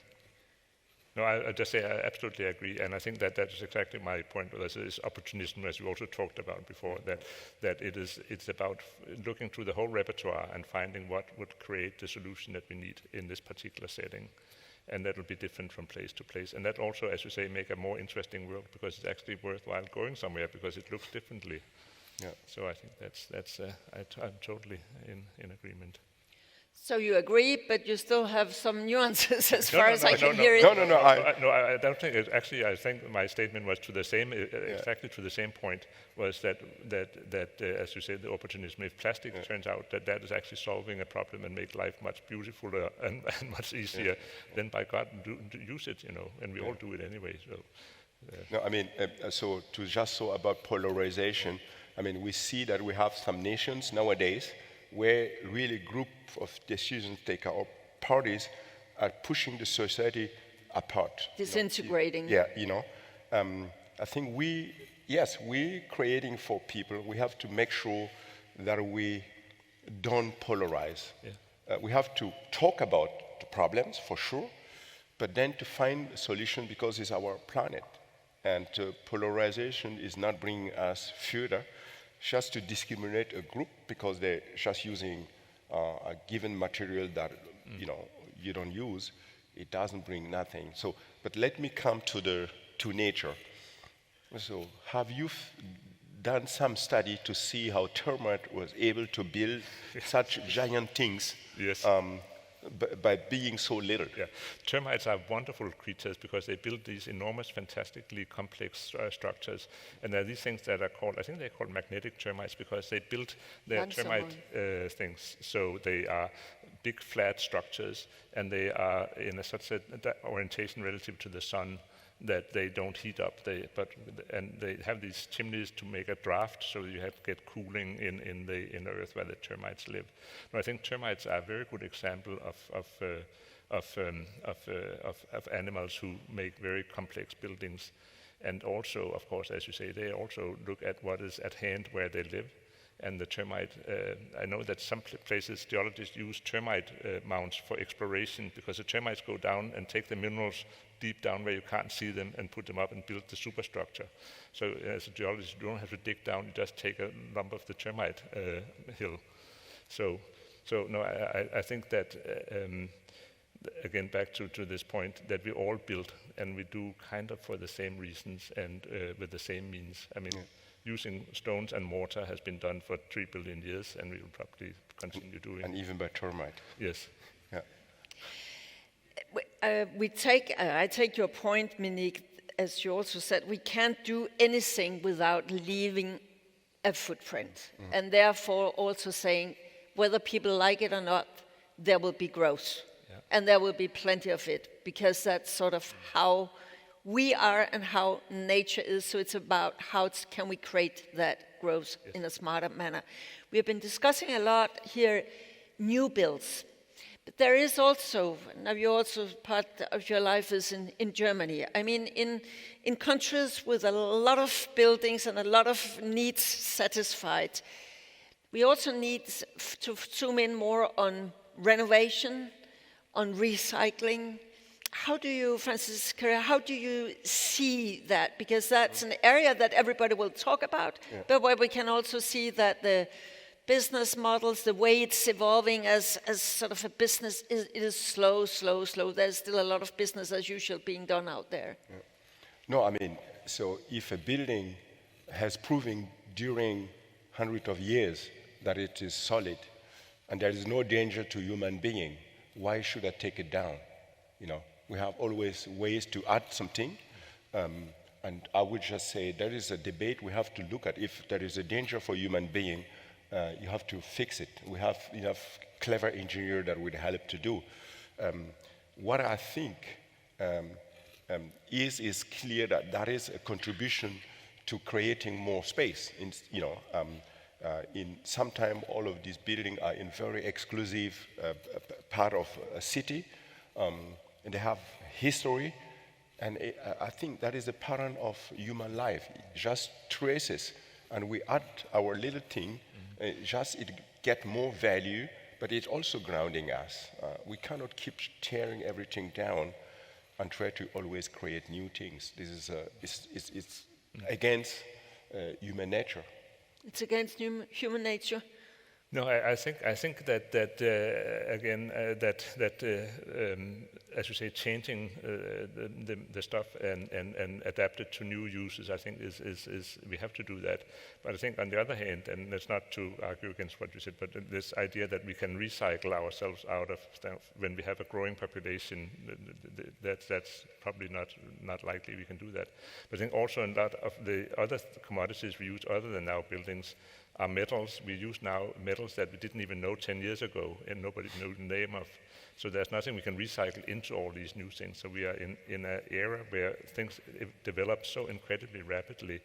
C: No, I just say I absolutely agree, and I think that is exactly my point. This opportunism, as we also talked about before, that it's about looking through the whole repertoire and finding what would create the solution that we need in this particular setting. And that will be different from place to place. And that also, as you say, make a more interesting world because it's actually worthwhile going somewhere because it looks differently. Yeah. So I think I'm totally in agreement.
A: So you agree, but you still have some nuances as far as I can hear it.
C: I don't think it. Actually, I think my statement was to the same, exactly to the same point, was that as you said, the opportunism. If plastic turns out that is actually solving a problem and make life much beautifuler and much easier, then by God, use it, and we all do it anyway. So.
B: So about polarization, we see that we have some nations nowadays where really group of decision taker or parties are pushing the society apart.
A: Disintegrating.
B: I think we're creating for people. We have to make sure that we don't polarize. Yeah. We have to talk about the problems for sure, but then to find a solution because it's our planet. And polarization is not bringing us further. Just to discriminate a group because they're just using a given material that you don't use, it doesn't bring nothing. So, but let me come to nature. So, have you done some study to see how termite was able to build such giant things?
C: Yes.
B: By being so little.
C: Yeah, termites are wonderful creatures because they build these enormous, fantastically complex structures. And there are these things that are called, I think they're called magnetic termites because they build their termite things. So they are big, flat structures, and they are in such a orientation relative to the sun that they don't heat up. And they have these chimneys to make a draft, so you have to get cooling in the earth where the termites live. But I think termites are a very good example of animals who make very complex buildings, and also, of course, as you say, they also look at what is at hand where they live. And the termite, I know that some places geologists use termite mounds for exploration because the termites go down and take the minerals deep down where you can't see them and put them up and build the superstructure. So as a geologist, you don't have to dig down, you just take a lump of the termite hill. So no, I think that, again, back to this point, that we all build and we do kind of for the same reasons and with the same means. Using stones and mortar has been done for 3 billion years, and we will probably continue doing.
B: And even by termite.
C: Yes.
B: Yeah.
A: I take your point, Minik, as you also said, we can't do anything without leaving a footprint. And therefore also saying, whether people like it or not, there will be growth. Yeah. And there will be plenty of it, because that's sort of how we are and how nature is. So it's about how can we create that growth in a smarter manner. We have been discussing a lot here new builds. But there is also, now you also, part of your life is in Germany. I mean, in countries with a lot of buildings and a lot of needs satisfied, we also need to zoom in more on renovation, on recycling. How do you, Francis Kéré, how do you see that? Because that's an area that everybody will talk about, but where we can also see that the business models, the way it's evolving as sort of a business, it is slow. There's still a lot of business as usual being done out there.
B: Yeah. No, I mean, so if a building has proven during hundreds of years that it is solid and there is no danger to human being, why should I take it down? You know, we have always ways to add something. And I would just say there is a debate we have to look at. If there is a danger for human being, you have to fix it. We have enough clever engineers that would help to do. What I think is clear that that is a contribution to creating more space. In sometime all of these buildings are in very exclusive part of a city, and they have history. And I think that is a pattern of human life. It just traces, and we add our little thing. It get more value, but it's also grounding us. We cannot keep tearing everything down and try to always create new things. This is it's against human nature.
A: It's against human nature.
C: No, I think that again as you say, changing the stuff and adapt it to new uses, I think is we have to do that. But I think on the other hand, and it's not to argue against what you said, but this idea that we can recycle ourselves out of stuff when we have a growing population, that's probably not likely we can do that. But I think also a lot of the other commodities we use other than now buildings are metals. We use now metals that we didn't even know 10 years ago and nobody knew the name of. So there's nothing we can recycle into all these new things. So we are in an era where things develop so incredibly rapidly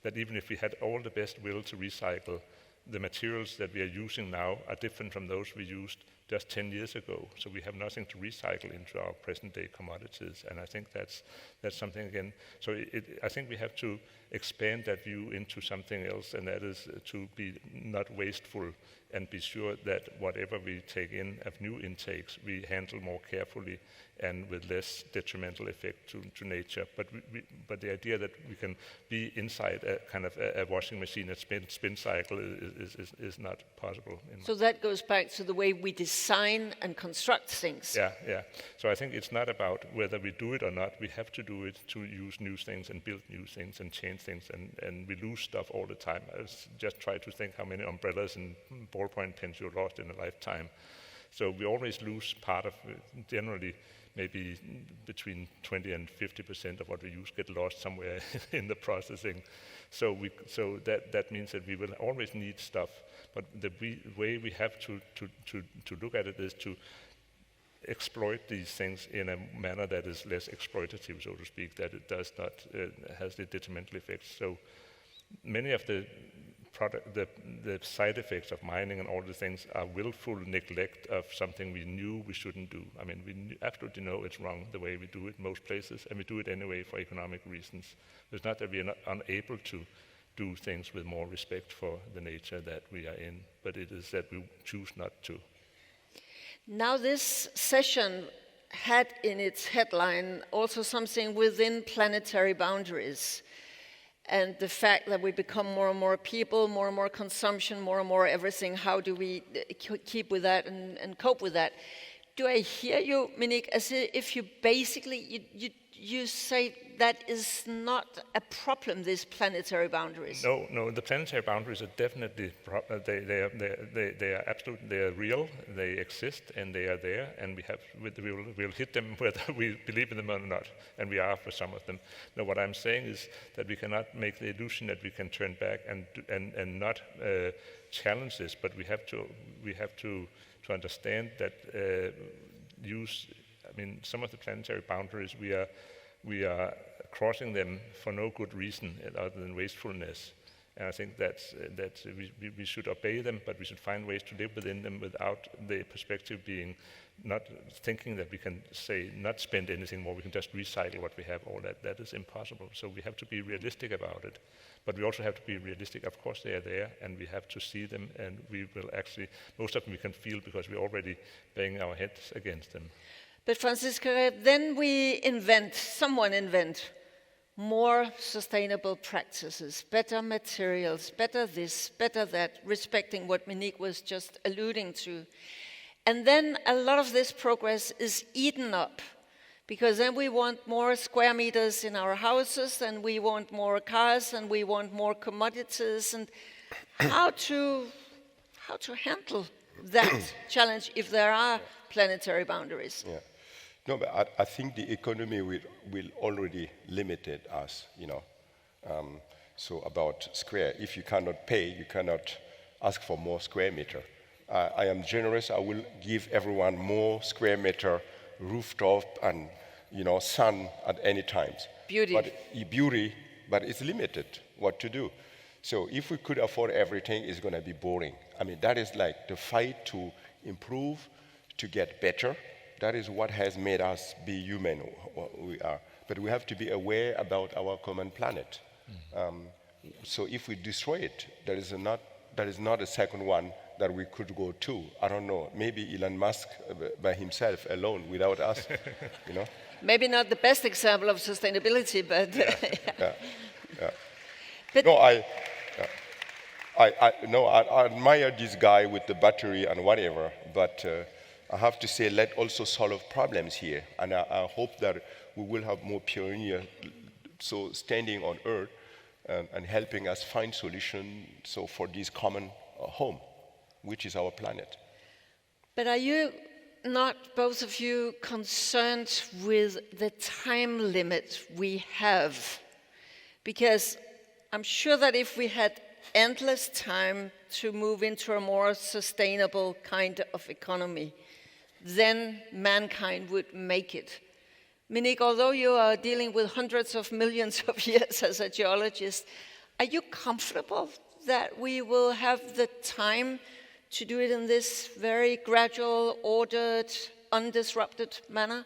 C: that even if we had all the best will to recycle, the materials that we are using now are different from those we used just 10 years ago. So we have nothing to recycle into our present day commodities. And I think that's something again. So I think we have to expand that view into something else, and that is to be not wasteful and be sure that whatever we take in of new intakes, we handle more carefully and with less detrimental effect to nature. But the idea that we can be inside a kind of a washing machine that spin cycle is not possible.
A: So that goes back to the way we design and construct things.
C: Yeah. So I think it's not about whether we do it or not. We have to do it to use new things and build new things and change things. And we lose stuff all the time. I just try to think how many umbrellas and ballpoint pens you lost in a lifetime. So we always lose part of, generally, maybe between 20 and 50% of what we use get lost somewhere in the processing. So that means that we will always need stuff. But the way we have to look at it is to exploit these things in a manner that is less exploitative, so to speak, that it does not has the detrimental effects. So many of the side effects of mining and all the things are willful neglect of something we knew we shouldn't do. I mean, we absolutely know it's wrong the way we do it in most places, and we do it anyway for economic reasons. It's not that we are not unable to do things with more respect for the nature that we are in, but it is that we choose not to.
A: Now this session had in its headline also something within planetary boundaries. And the fact that we become more and more people, more and more consumption, more and more everything, how do we keep with that and cope with that? Do I hear you, Minik, as if you basically, you say that is not a problem, these planetary boundaries?
C: No, the planetary boundaries are definitely, they are absolutely, they are real, they exist, and they are there, and we'll hit them whether we believe in them or not, and we are for some of them. No, what I'm saying is that we cannot make the illusion that we can turn back and not challenge this, but we have to understand that some of the planetary boundaries we are crossing them for no good reason other than wastefulness. And I think that we should obey them, but we should find ways to live within them without the perspective being not thinking that we can say not spend anything more, we can just recycle what we have, all that. That is impossible. So we have to be realistic about it. But we also have to be realistic. Of course they are there, and we have to see them, and we will actually, most of them we can feel because we're already banging our heads against them.
A: But Francis Kéré, then someone invent more sustainable practices, better materials, better this, better that, respecting what Minik was just alluding to. And then a lot of this progress is eaten up, because then we want more square meters in our houses, and we want more cars, and we want more commodities, and how to handle that challenge if there are planetary boundaries.
B: Yeah. No, but I think the economy will already limit us, so about square. If you cannot pay, you cannot ask for more square meter. I am generous. I will give everyone more square meter rooftop and sun at any times.
A: Beauty.
B: But it's limited what to do. So if we could afford everything, it's going to be boring. I mean, that is like the fight to improve, to get better. That is what has made us be human, we are. But we have to be aware about our common planet. So if we destroy it, there is not a second one that we could go to. I don't know, maybe Elon Musk by himself alone, without us,
A: Maybe not the best example of sustainability, but...
B: Yeah.
A: But
B: no, I admire this guy with the battery and whatever, but I have to say, let's also solve problems here. And I hope that we will have more pioneers so standing on Earth and helping us find solutions for this common home, which is our planet.
A: But are you not, both of you, concerned with the time limit we have? Because I'm sure that if we had endless time to move into a more sustainable kind of economy, then mankind would make it. Minik, although you are dealing with hundreds of millions of years as a geologist, are you comfortable that we will have the time to do it in this very gradual, ordered, undisrupted manner?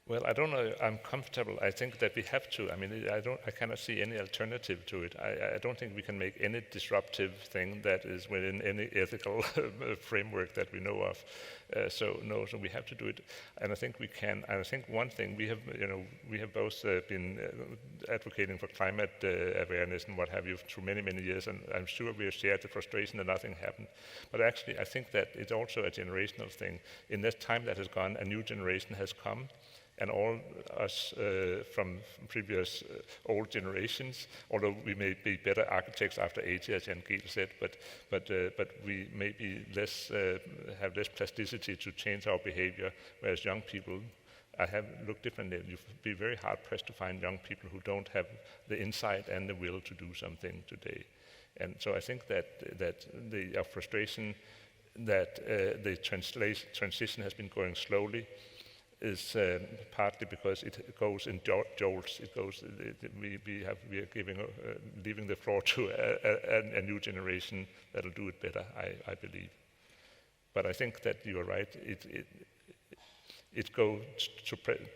C: Well, I don't know. I'm comfortable. I think that we have to. I mean, I cannot see any alternative to it. I don't think we can make any disruptive thing that is within any ethical framework that we know of. So we have to do it, and I think we can. And I think one thing we have both been advocating for climate awareness and what have you through many, many years, and I'm sure we have shared the frustration that nothing happened. But actually, I think that it's also a generational thing. In this time that has gone, a new generation has come. And all us from previous old generations, although we may be better architects after 80, as Jan Gehl said, but we may be have less plasticity to change our behavior, whereas young people, I have looked differently. You'd be very hard-pressed to find young people who don't have the insight and the will to do something today. And so I think that the frustration that the transition has been going slowly is partly because it goes in jolts. It goes. We are leaving the floor to a new generation that'll do it better. I believe. But I think that you are right. It goes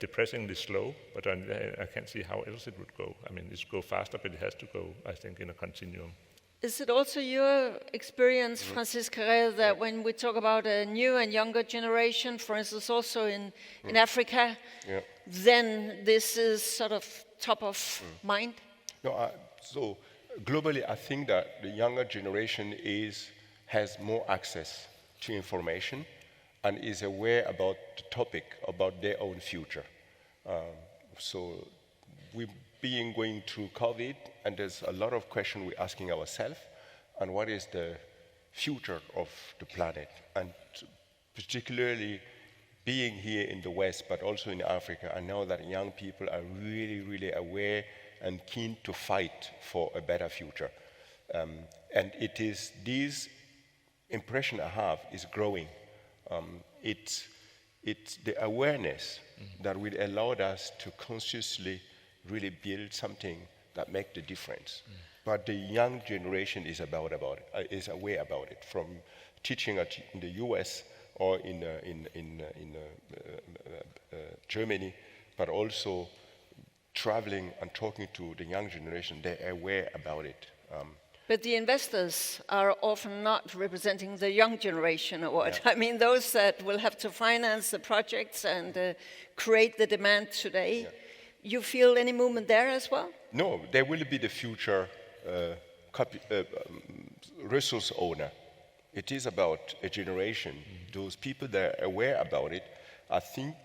C: depressingly slow. But I can't see how else it would go. I mean, it should go faster, but it has to go, I think, in a continuum.
A: Is it also your experience, Francis Kéré, that when we talk about a new and younger generation, for instance, also in Africa, then this is sort of top of mind?
B: No, so globally, I think that the younger generation has more access to information and is aware about the topic, about their own future. So we being going through COVID, and there's a lot of questions we're asking ourselves, and what is the future of the planet? And particularly being here in the West, but also in Africa, I know that young people are really, really aware and keen to fight for a better future. And it is this impression I have is growing. It's the awareness that will allow us to consciously really build something that makes the difference. But the young generation is is aware about it, from teaching in the US or in Germany, but also traveling and talking to the young generation. They're aware about it.
A: But the investors are often not representing the young generation, or what? I mean, those that will have to finance the projects and create the demand today. You feel any movement there as well?
B: No, they will be the future resource owner. It is about a generation. Those people that are aware about it, I think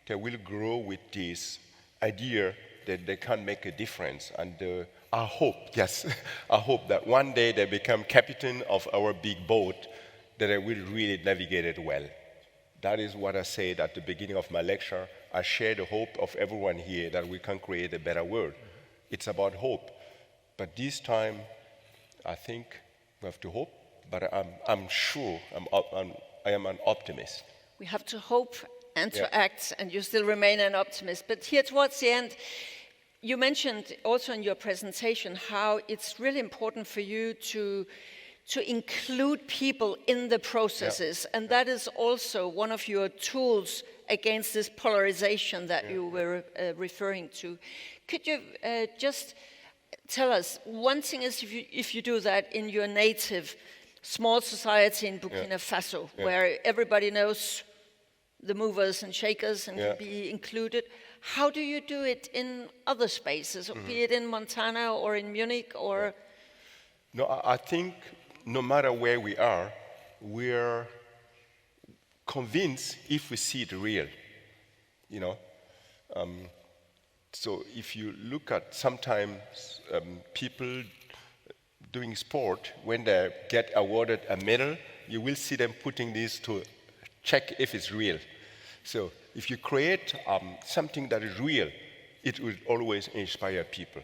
B: they will grow with this idea that they can make a difference. And I hope, yes, I hope that one day they become captain of our big boat, that they will really navigate it well. That is what I said at the beginning of my lecture. I share the hope of everyone here that we can create a better world. It's about hope. But this time, I think we have to hope, but I'm sure, I am an optimist.
A: We have to hope and to act, and you still remain an optimist. But here towards the end, you mentioned also in your presentation how it's really important for you to include people in the processes, and that is also one of your tools against this polarization that you were referring to. Could you just tell us, one thing is if you do that in your native small society in Burkina Faso, where everybody knows the movers and shakers and can be included, how do you do it in other spaces, be it in Montana or in Munich or...
B: No, I think no matter where we are, we're convinced if we see it real, you know. So if you look at sometimes people doing sport, when they get awarded a medal, you will see them putting this to check if it's real. So if you create something that is real, it will always inspire people.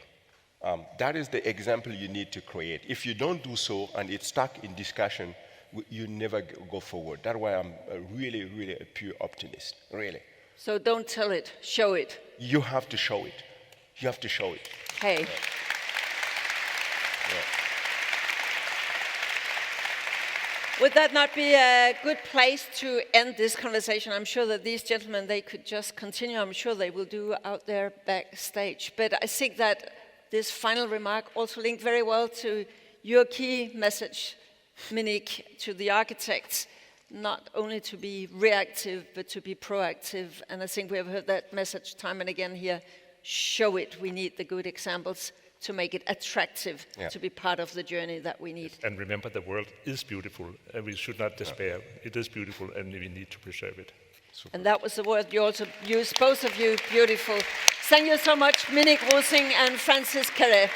B: That is the example you need to create. If you don't do so and it's stuck in discussion, you never go forward. That's why I'm really, really a pure optimist, really.
A: So don't tell it, show it.
B: You have to show it. You have to show it.
A: Hey. Would that not be a good place to end this conversation? I'm sure that these gentlemen, they could just continue. I'm sure they will do out there backstage. But I think that this final remark also linked very well to your key message, Minik, to the architects, not only to be reactive, but to be proactive. And I think we have heard that message time and again here. Show it. We need the good examples to make it attractive to be part of the journey that we need.
C: And remember, the world is beautiful, and we should not despair. It is beautiful, and we need to preserve it.
B: Super.
A: And that was the word you also used, both of you, beautiful. Thank you so much, Minik Rosing and Francis Kéré.